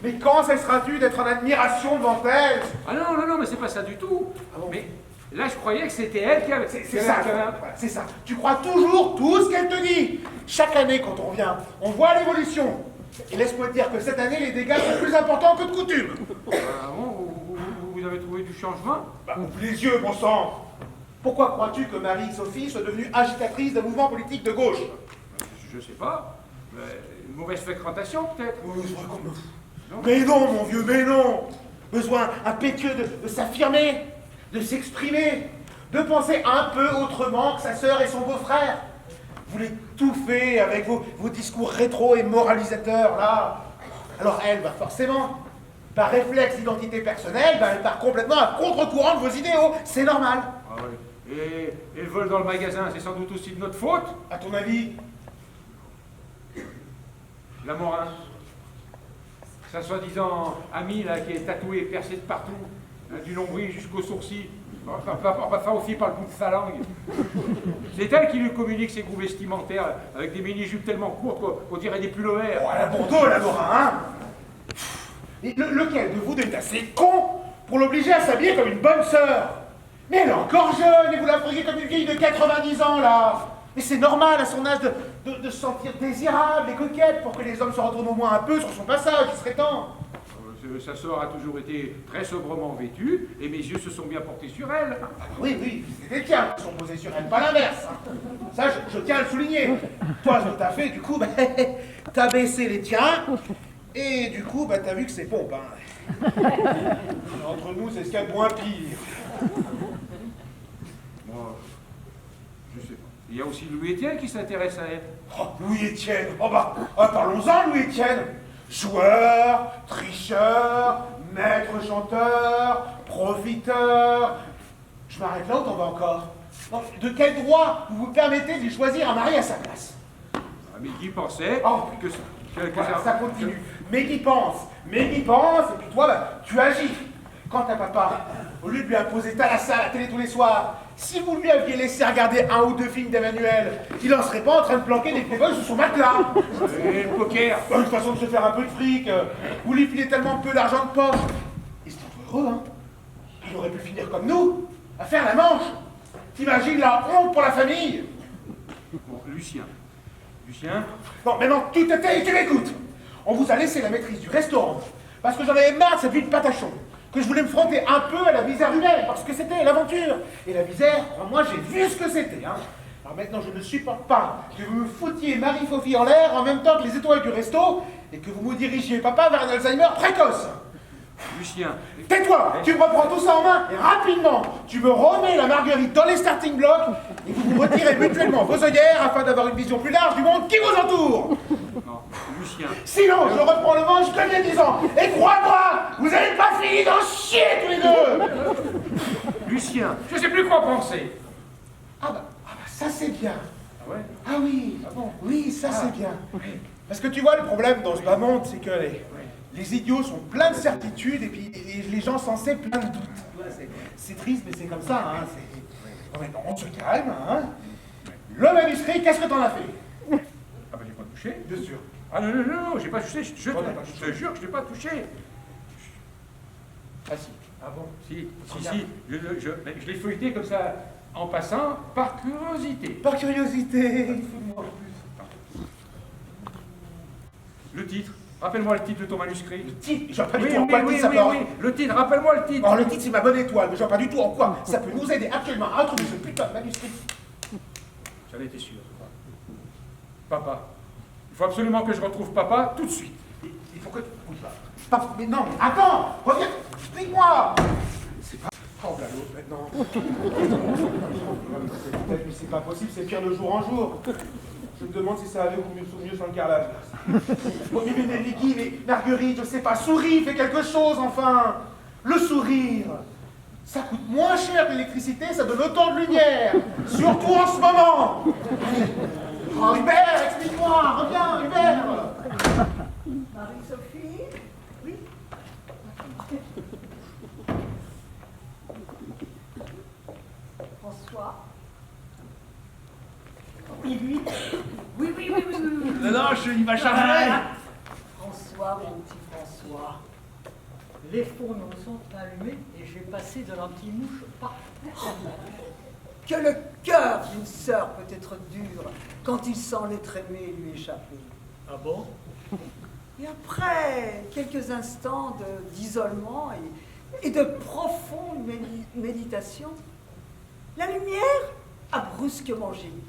H: Mais quand cesseras-tu d'être en admiration devant elle?
C: Ah non, mais c'est pas ça du tout.
H: Ah bon?
C: Mais là, je croyais que c'était elle qui avait.
H: C'est ça, voilà, c'est ça. Tu crois toujours tout ce qu'elle te dit. Chaque année, quand on revient, on voit l'évolution. Et laisse-moi te dire que cette année, les dégâts sont plus importants que de coutume.
C: Ah bon, vous avez trouvé du changement?
H: Bah, ouvre les yeux, bon sang. Pourquoi crois-tu que Marie-Sophie soit devenue agitatrice d'un mouvement politique de gauche?
C: Je sais pas. Une mauvaise fréquentation, peut-être.
H: Mais non, mon vieux, mais non. Besoin impétueux de s'affirmer, de s'exprimer, de penser un peu autrement que sa sœur et son beau-frère. Vous l'étouffez avec vos discours rétro et moralisateurs, là. Alors elle, bah forcément, par réflexe d'identité personnelle, bah, elle part complètement à contre-courant de vos idéaux. C'est normal.
C: Ah oui. Et le vol dans le magasin, c'est sans doute aussi de notre faute?
H: À ton avis?
C: La Morin. Sa soi-disant amie, là, qui est tatouée et percée de partout, hein, du nombril jusqu'aux sourcils. Enfin aussi par le bout de sa langue. C'est elle qui lui communique ses goûts vestimentaires avec des mini-jupes tellement courtes qu'on dirait des pullovers.
H: Oh, la Bordeaux, la Morin, hein? Et lequel de vous est assez con pour l'obliger à s'habiller comme une bonne sœur? Mais elle est encore jeune et vous la feriez comme une vieille de 90 ans, là. Mais c'est normal à son âge de se sentir désirable et coquette pour que les hommes se retournent au moins un peu sur son passage, il serait temps.
C: Sa sœur a toujours été très sobrement vêtue et mes yeux se sont bien portés sur elle.
H: Oui, c'est les tiens qui sont posés sur elle, pas l'inverse. Hein. Ça, je tiens à le souligner. Toi, ce que t'as fait, du coup, bah, t'as baissé les tiens et du coup, bah, t'as vu que c'est pompe. Hein. Entre nous, c'est ce qu'il y a de moins pire.
C: Moi, je sais pas. Il y a aussi Louis-Étienne qui s'intéresse à elle.
H: Oh, Louis-Étienne, parlons-en, Louis-Étienne. Joueur, tricheur, maître chanteur, profiteur. Je m'arrête là ou t'en vas encore? De quel droit vous vous permettez de lui choisir un mari à sa place?
C: Mais qui pensait que
H: voilà, ça continue. Mais qui pense, et puis toi, bah, tu agis. Quant à papa, au lieu de lui imposer Thalassa à la télé tous les soirs, si vous lui aviez laissé regarder un ou deux films d'Emmanuel, il en serait pas en train de planquer des playboys sous son matelas.
C: Et le poker.
H: Une façon de se faire un peu de fric. Vous lui filez tellement peu d'argent de poche. Il se trouve heureux, hein. Il aurait pu finir comme nous, à faire la manche. T'imagines la honte pour la famille?
C: Bon, Lucien.
H: Non, maintenant, tu te tais et tu m'écoutes. On vous a laissé la maîtrise du restaurant parce que j'en avais marre de cette vie de patachon. Que je voulais me frotter un peu à la misère humaine, parce que c'était l'aventure. Et la misère, moi j'ai vu ce que c'était. Hein. Alors maintenant, je ne supporte pas que vous me foutiez Marie-Sophie en l'air en même temps que les étoiles du resto, et que vous me dirigiez papa vers un Alzheimer précoce.
C: Lucien.
H: Tais-toi, tu me reprends tout ça en main, et rapidement, tu me remets la marguerite dans les starting blocks, et vous vous retirez mutuellement vos œillères afin d'avoir une vision plus large du monde qui vous entoure.
C: Non, Lucien.
H: Sinon, je reprends le manche comme il y a 10 ans. Et crois-moi, vous n'avez pas fini d'en chier tous les deux.
C: Lucien, je sais plus quoi penser.
H: Ah bah ça c'est bien.
C: Ah ouais?
H: Ah oui,
C: Ah bon?
H: oui, ça c'est bien. Parce que tu vois, le problème dans ce bas monde, c'est que les idiots sont pleins de certitudes et puis les gens censés plein de doutes. C'est triste, mais c'est comme ça. Hein. Bon, maintenant, on se calme. Hein. Le manuscrit, qu'est-ce que t'en as fait?
C: Ah bah j'ai pas touché.
H: Bien sûr.
C: Ah non, j'ai pas touché, je te jure que je l'ai pas touché. Ah si.
H: Ah bon?
C: Si, je l'ai feuilleté comme ça, en passant, par curiosité.
H: Par curiosité, fous-moi en plus.
C: Le titre. Rappelle-moi le titre de ton manuscrit.
H: Le titre? Je vois pas du tout en quoi le titre ça peut...
C: Le titre, rappelle-moi le titre.
H: Alors le titre c'est ma bonne étoile, mais je vois pas du tout en quoi ça peut nous aider actuellement à retrouver ce putain de manuscrit.
C: J'en étais sûr. Papa. Il faut absolument que je retrouve papa tout de suite.
H: Il faut que... Papa, mais non, mais attends, reviens, explique-moi. C'est pas... Oh, là, l'autre, maintenant. Mais c'est pas possible, c'est pire de jour en jour. Je me demande si ça allait mieux sans le carrelage. Bon, mais Guy, mais Marguerite, je sais pas, souris, fais quelque chose, enfin. Le sourire, ça coûte moins cher que l'électricité, ça donne autant de lumière. Surtout en ce moment. Oh, Hubert, explique-moi, reviens, Hubert.
B: Marie-Sophie? Oui? François? Oui, lui? Oui.
D: Non, non, il va charger.
B: François, mon petit François.
F: Les fourneaux sont allumés et j'ai passé de l'anti-mouche partout.
B: Que le cœur d'une sœur peut être dur quand il sent l'être aimé lui échapper.
F: Ah bon?
B: Et après quelques instants d'isolement et de profonde méditation, la lumière a brusquement gémi.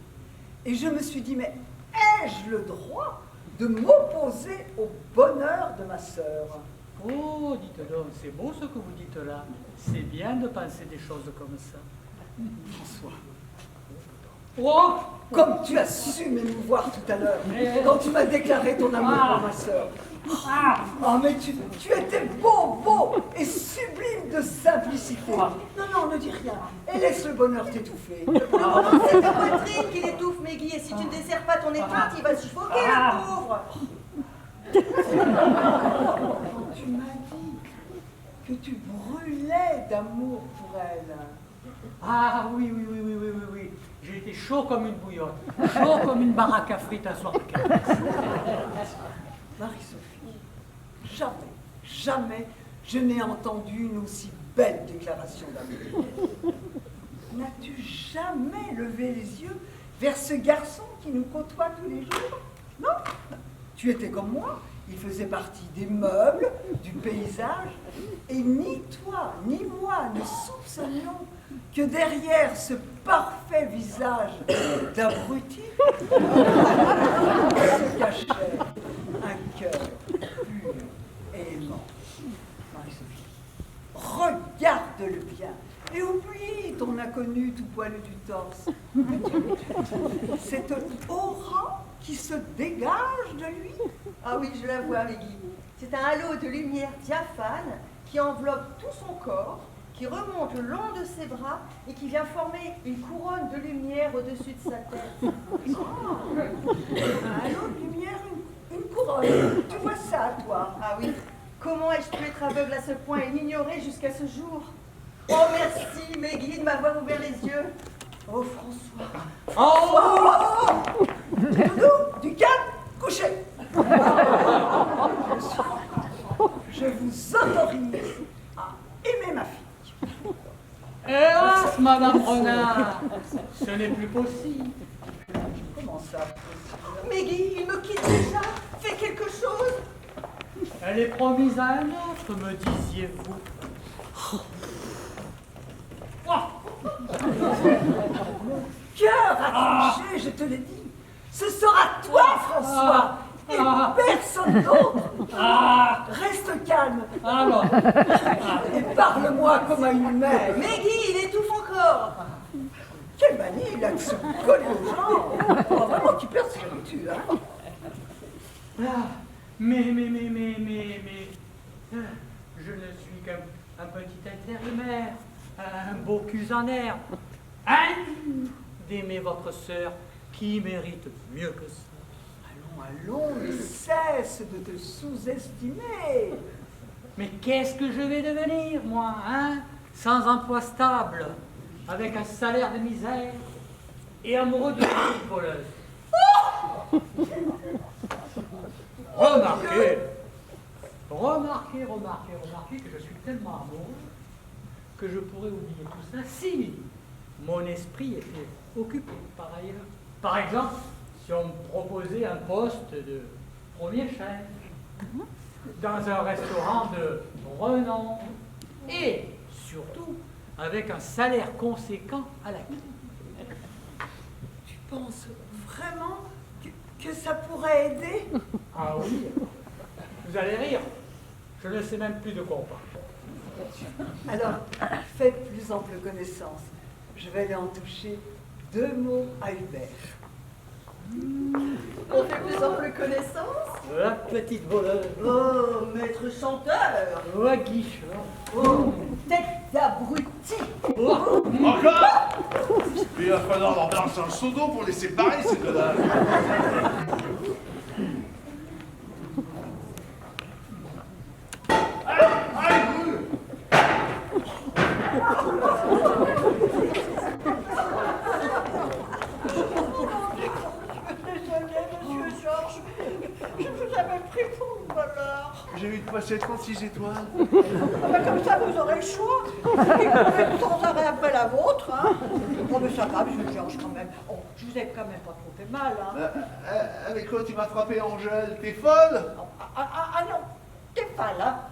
B: Et je me suis dit, mais ai-je le droit de m'opposer au bonheur de ma sœur?
F: Oh, dites donc, c'est beau ce que vous dites là. C'est bien de penser des choses comme ça.
B: François,
F: Oh!
B: comme tu as su m'émouvoir tout à l'heure, quand tu m'as déclaré ton amour pour ma sœur. Oh, mais tu étais beau et sublime de simplicité. Non, ne dis rien. Et laisse le bonheur t'étouffer.
E: C'est ta poitrine qui l'étouffe, Meggy, et si tu ne desserres pas ton étreinte, il va suffoquer, le pauvre.
B: Quand tu m'as dit que tu brûlais d'amour pour elle.
F: Ah oui. J'ai été chaud comme une bouillotte. Chaud comme une baraque à frites un soir de caresse.
B: Marie-Sophie, jamais je n'ai entendu une aussi belle déclaration d'amour. N'as-tu jamais levé les yeux vers ce garçon qui nous côtoie tous les jours? Non? Tu étais comme moi, il faisait partie des meubles, du paysage, et ni toi, ni moi ne soupçonnions que derrière ce parfait visage d'abruti se cachait un cœur pur et aimant. Marie-Sophie, regarde-le bien et oublie ton inconnu tout poilu du torse. Cette aura qui se dégage de lui.
E: Ah oui, je la vois, Meggy. C'est un halo de lumière diaphane qui enveloppe tout son corps, qui remonte le long de ses bras et qui vient former une couronne de lumière au-dessus de sa tête.
B: Un halo de lumière, une couronne. Tu vois ça, toi?
E: Ah oui, comment ai-je pu être aveugle à ce point et l'ignorer jusqu'à ce jour? Oh merci, Meggy, de m'avoir ouvert les yeux.
B: Oh, François.
F: Oh!
B: Doudou, du calme, couchez. Je vous autorise à aimer ma fille.
F: Hélas, Madame Renard, ce n'est plus possible.
B: Comment ça?
E: Meggy, il me quitte déjà. Fais quelque chose.
F: Elle est promise à un autre, me disiez-vous.
B: Cœur a touché, je te l'ai dit. Ce sera toi, François, et personne d'autre. Reste calme et parle-moi comme à une mère.
E: Meggy, il étouffe encore.
B: Quelle manie il a de se coller aux gens. Oh, vraiment qu'il perd ses habitudes, hein.
F: Mais, je ne suis qu'un petit intérimaire, un beau cul en herbe. D'aimer votre sœur qui mérite mieux que ça.
B: Allons, mais cesse de te sous-estimer.
F: Mais qu'est-ce que je vais devenir, moi, hein? Sans emploi stable, avec un salaire de misère et amoureux d'une petite voleuse. Remarquez que je suis tellement amoureux que je pourrais oublier tout ça si mon esprit était occupé par ailleurs. Par exemple, si on me proposait un poste de premier chef dans un restaurant de renom et surtout avec un salaire conséquent à la clé.
B: Tu penses vraiment que ça pourrait aider?
F: Ah oui, vous allez rire. Je ne sais même plus de quoi on parle.
B: Alors, faites plus ample connaissance. Je vais aller en toucher 2 mots à Hubert.
E: On fait plus ample connaissance.
F: La petite voleuse.
E: Oh, maître chanteur.
F: La guichon.
B: Oh, tête d'abruti!
D: Encore? Il va falloir leur balancer un seau d'eau pour les séparer, ces deux-là.
A: Désolée, monsieur Georges. Je vous avais pris pour une voleur.
D: J'ai eu de passer 36 étoiles.
A: Ah ben, comme ça, vous aurez le choix. Et vous faites sans arrêt après la vôtre. Hein. Oh, mais ça va, monsieur Georges, quand même. Oh, je vous ai quand même pas trop fait mal. Hein.
D: Avec quoi tu m'as frappé, Angèle? T'es folle?
A: Ah non, t'es pas là.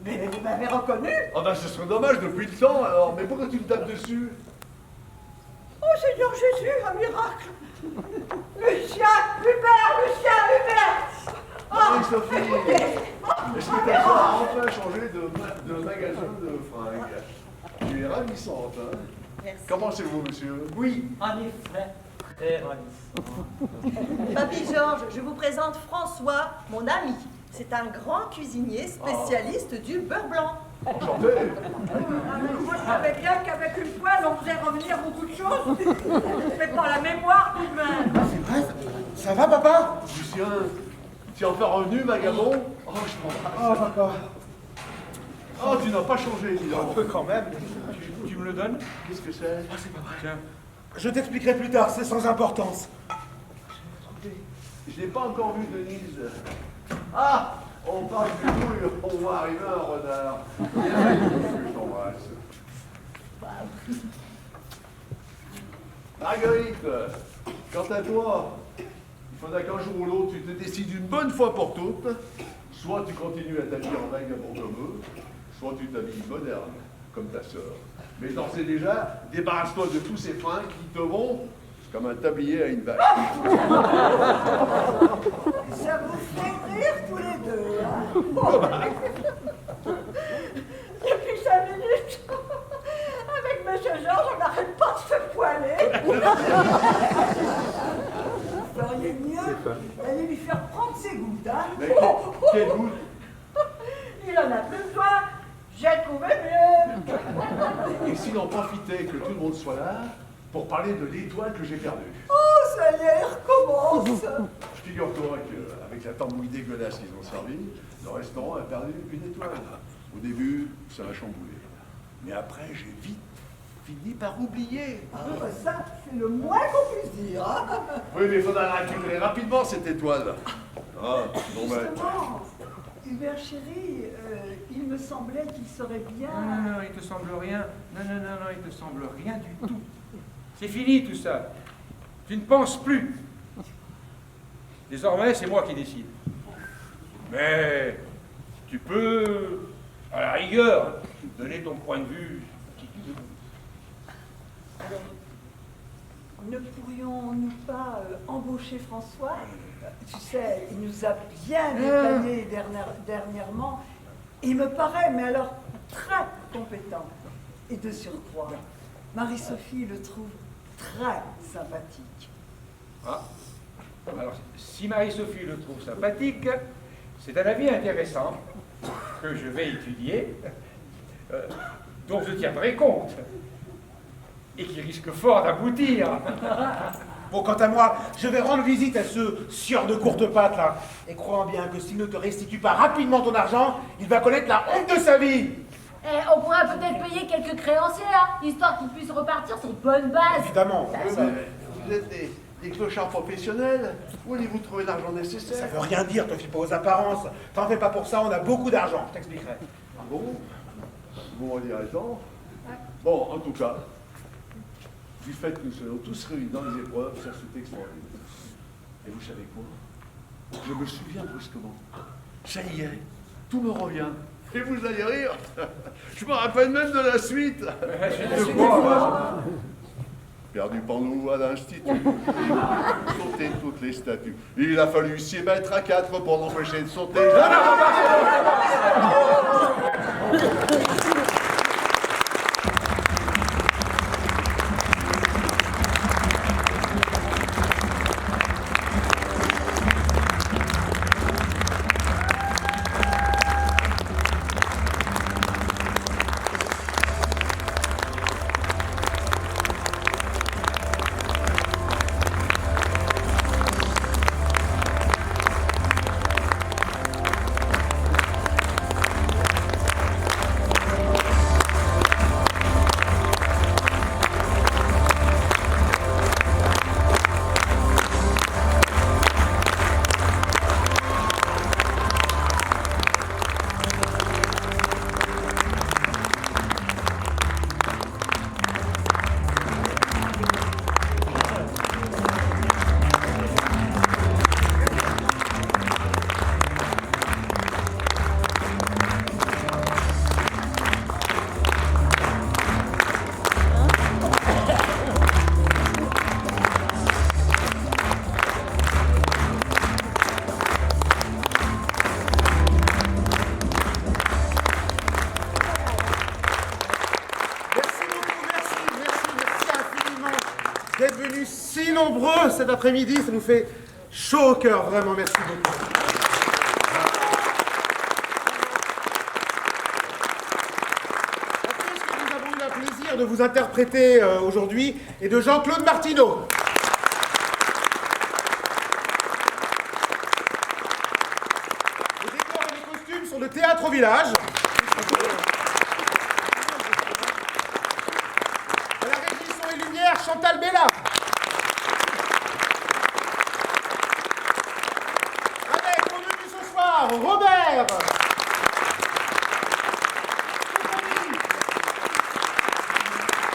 A: Mais vous m'avez reconnu.
D: Ah ben ce serait dommage depuis le temps alors, mais pourquoi tu me tapes dessus?
A: Oh Seigneur Jésus, un miracle. Lucien, Hubert.
D: Oui, Sophie, est-ce que ta soeur a enfin changé de magasin de fringues? Tu es ravissante, hein?
E: Merci.
D: Comment c'est-vous, monsieur?
F: Oui, en effet, très ravissant.
E: Papy Georges, je vous présente François, mon ami. C'est un grand cuisinier spécialiste du beurre blanc.
D: Enchanté.
A: Moi je savais bien qu'avec une poêle on faisait revenir beaucoup de choses. Mais pas la mémoire tout de même.
H: C'est vrai? Ça va, papa?
D: Lucien, tu es enfin revenu, vagabond? Oh, je m'embrasse.
H: Oh, papa.
D: Oh, tu n'as pas changé, dis donc.
H: Un peu quand même.
C: Tu me le donnes?
D: Qu'est-ce que c'est?
H: Ah, c'est pas vrai.
C: Tiens.
H: Je t'expliquerai plus tard, c'est sans importance.
D: Je n'ai pas encore vu Denise. Ah! On parle du couille, on voit arriver un renard. Viens, je t'embrasse. Marguerite, quant à toi, il faudra qu'un jour ou l'autre tu te décides une bonne fois pour toutes. Soit tu continues à t'habiller en vagabond comme eux, soit tu t'habilles moderne, comme ta sœur. Mais d'ores et déjà, débarrasse-toi de tous ces fringues qui te vont comme un tablier à une vache.
B: Ça vous fait rire tous les deux, hein?
A: Depuis 5 minutes, avec monsieur Georges, on n'arrête pas de se poiler.
B: Vous feriez mieux d'aller lui faire prendre ses gouttes, hein?
D: Mais quel goût!
A: Il en a plus besoin. J'ai trouvé mieux.
D: Et si l'on profitait que tout le monde soit là pour parler de l'étoile que j'ai perdue.
B: Oh, ça y est, recommence!
D: Figure-toi qu'avec la tambouille dégueulasse qu'ils ont servi, le restaurant a perdu une étoile. Au début, ça m'a chamboulé. Mais après, j'ai vite fini par oublier.
B: Ah, ça, c'est le moins qu'on puisse dire, hein?
D: Oui, mais il faudra la récupérer rapidement, cette étoile. Ah, bon ben.
B: Justement, Hubert chéri, il me semblait qu'il serait bien...
C: Non, il te semble rien. Non, il te semble rien du tout. C'est fini tout ça. Tu ne penses plus. Désormais, c'est moi qui décide. Mais tu peux, à la rigueur, donner ton point de vue qui tu veux.
B: Alors, ne pourrions-nous pas embaucher François? Tu sais, il nous a bien dépanné dernièrement. Il me paraît, mais alors, très compétent. Et de surcroît, Marie-Sophie le trouve très sympathique.
C: Ah. Alors, si Marie-Sophie le trouve sympathique, c'est un avis intéressant que je vais étudier, dont je tiendrai compte, et qui risque fort d'aboutir.
H: Bon, quant à moi, je vais rendre visite à ce sieur de courte patte là. Et crois bien que s'il ne te restitue pas rapidement ton argent, il va connaître la honte de sa vie.
G: On pourrait peut-être payer quelques créanciers, hein, histoire qu'ils puissent repartir sur de bonnes bases.
H: Évidemment.
D: Vous êtes des clochards professionnels. Où allez-vous trouver l'argent nécessaire?
H: Ça veut rien dire, te fie pas aux apparences. T'en fais pas pour ça, on a beaucoup d'argent, je t'expliquerai.
D: Ah bon? Vous m'en direz tant? Bon, en tout cas, du fait que nous soyons tous réunis dans les épreuves, ça c'est extraordinaire. Et vous savez quoi? Je me souviens brusquement. Ça y est, tout me revient. Et vous allez rire. Je me rappelle même de la suite.
C: De quoi?
D: Perdu Pandou à l'institut. Sauter toutes les statues. Il a fallu s'y mettre à 4 pour l'empêcher de sauter.
H: D'être venus si nombreux cet après-midi, ça nous fait chaud au cœur, vraiment, merci beaucoup. Est-ce que nous avons eu le plaisir de vous interpréter aujourd'hui et de Jean-Claude Martineau. Les décors et les costumes sont de Théâtre au Village. À la régie son et lumière, Chantal Bella. Avec au menu ce soir, Robert.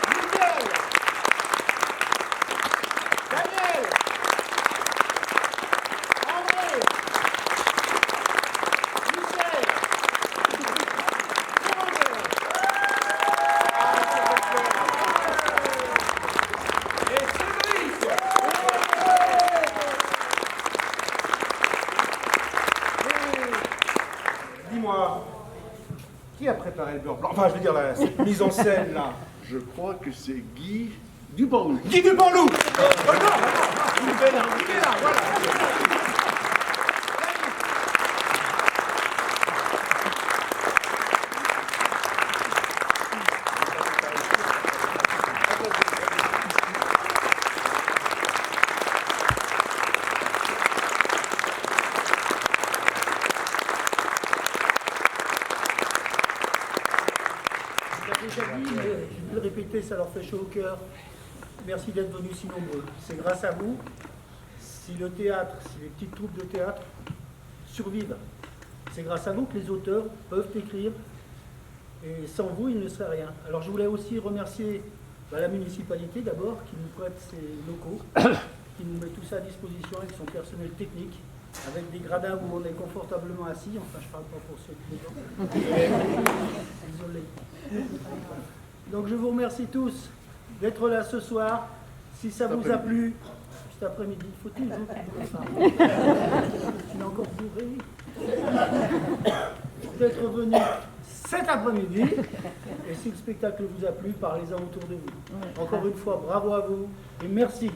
H: Miguel. Daniel. André. Michel. Dis-moi, qui a préparé le beurre blanc? Enfin, je veux dire, la cette mise en scène, là.
D: Je crois que c'est Guy Dubanloup.
H: Guy Dubanloup.
C: Il est là, voilà.
B: Déjà dit, mais je vais le répéter, ça leur fait chaud au cœur. Merci d'être venus si nombreux. C'est grâce à vous si le théâtre, si les petites troupes de théâtre survivent. C'est grâce à vous que les auteurs peuvent écrire. Et sans vous, il ne serait rien. Alors je voulais aussi remercier la municipalité d'abord, qui nous prête ses locaux, qui nous met tout ça à disposition avec son personnel technique, avec des gradins où on est confortablement assis. Enfin, je ne parle pas pour ceux qui sont. Désolé. Donc je vous remercie tous d'être là ce soir. Si ça vous a plu, cet après-midi, faut-il vous il est encore bourré. D'être venu cet après-midi. Et si le spectacle vous a plu, parlez-en autour de vous. Encore une fois, bravo à vous et merci.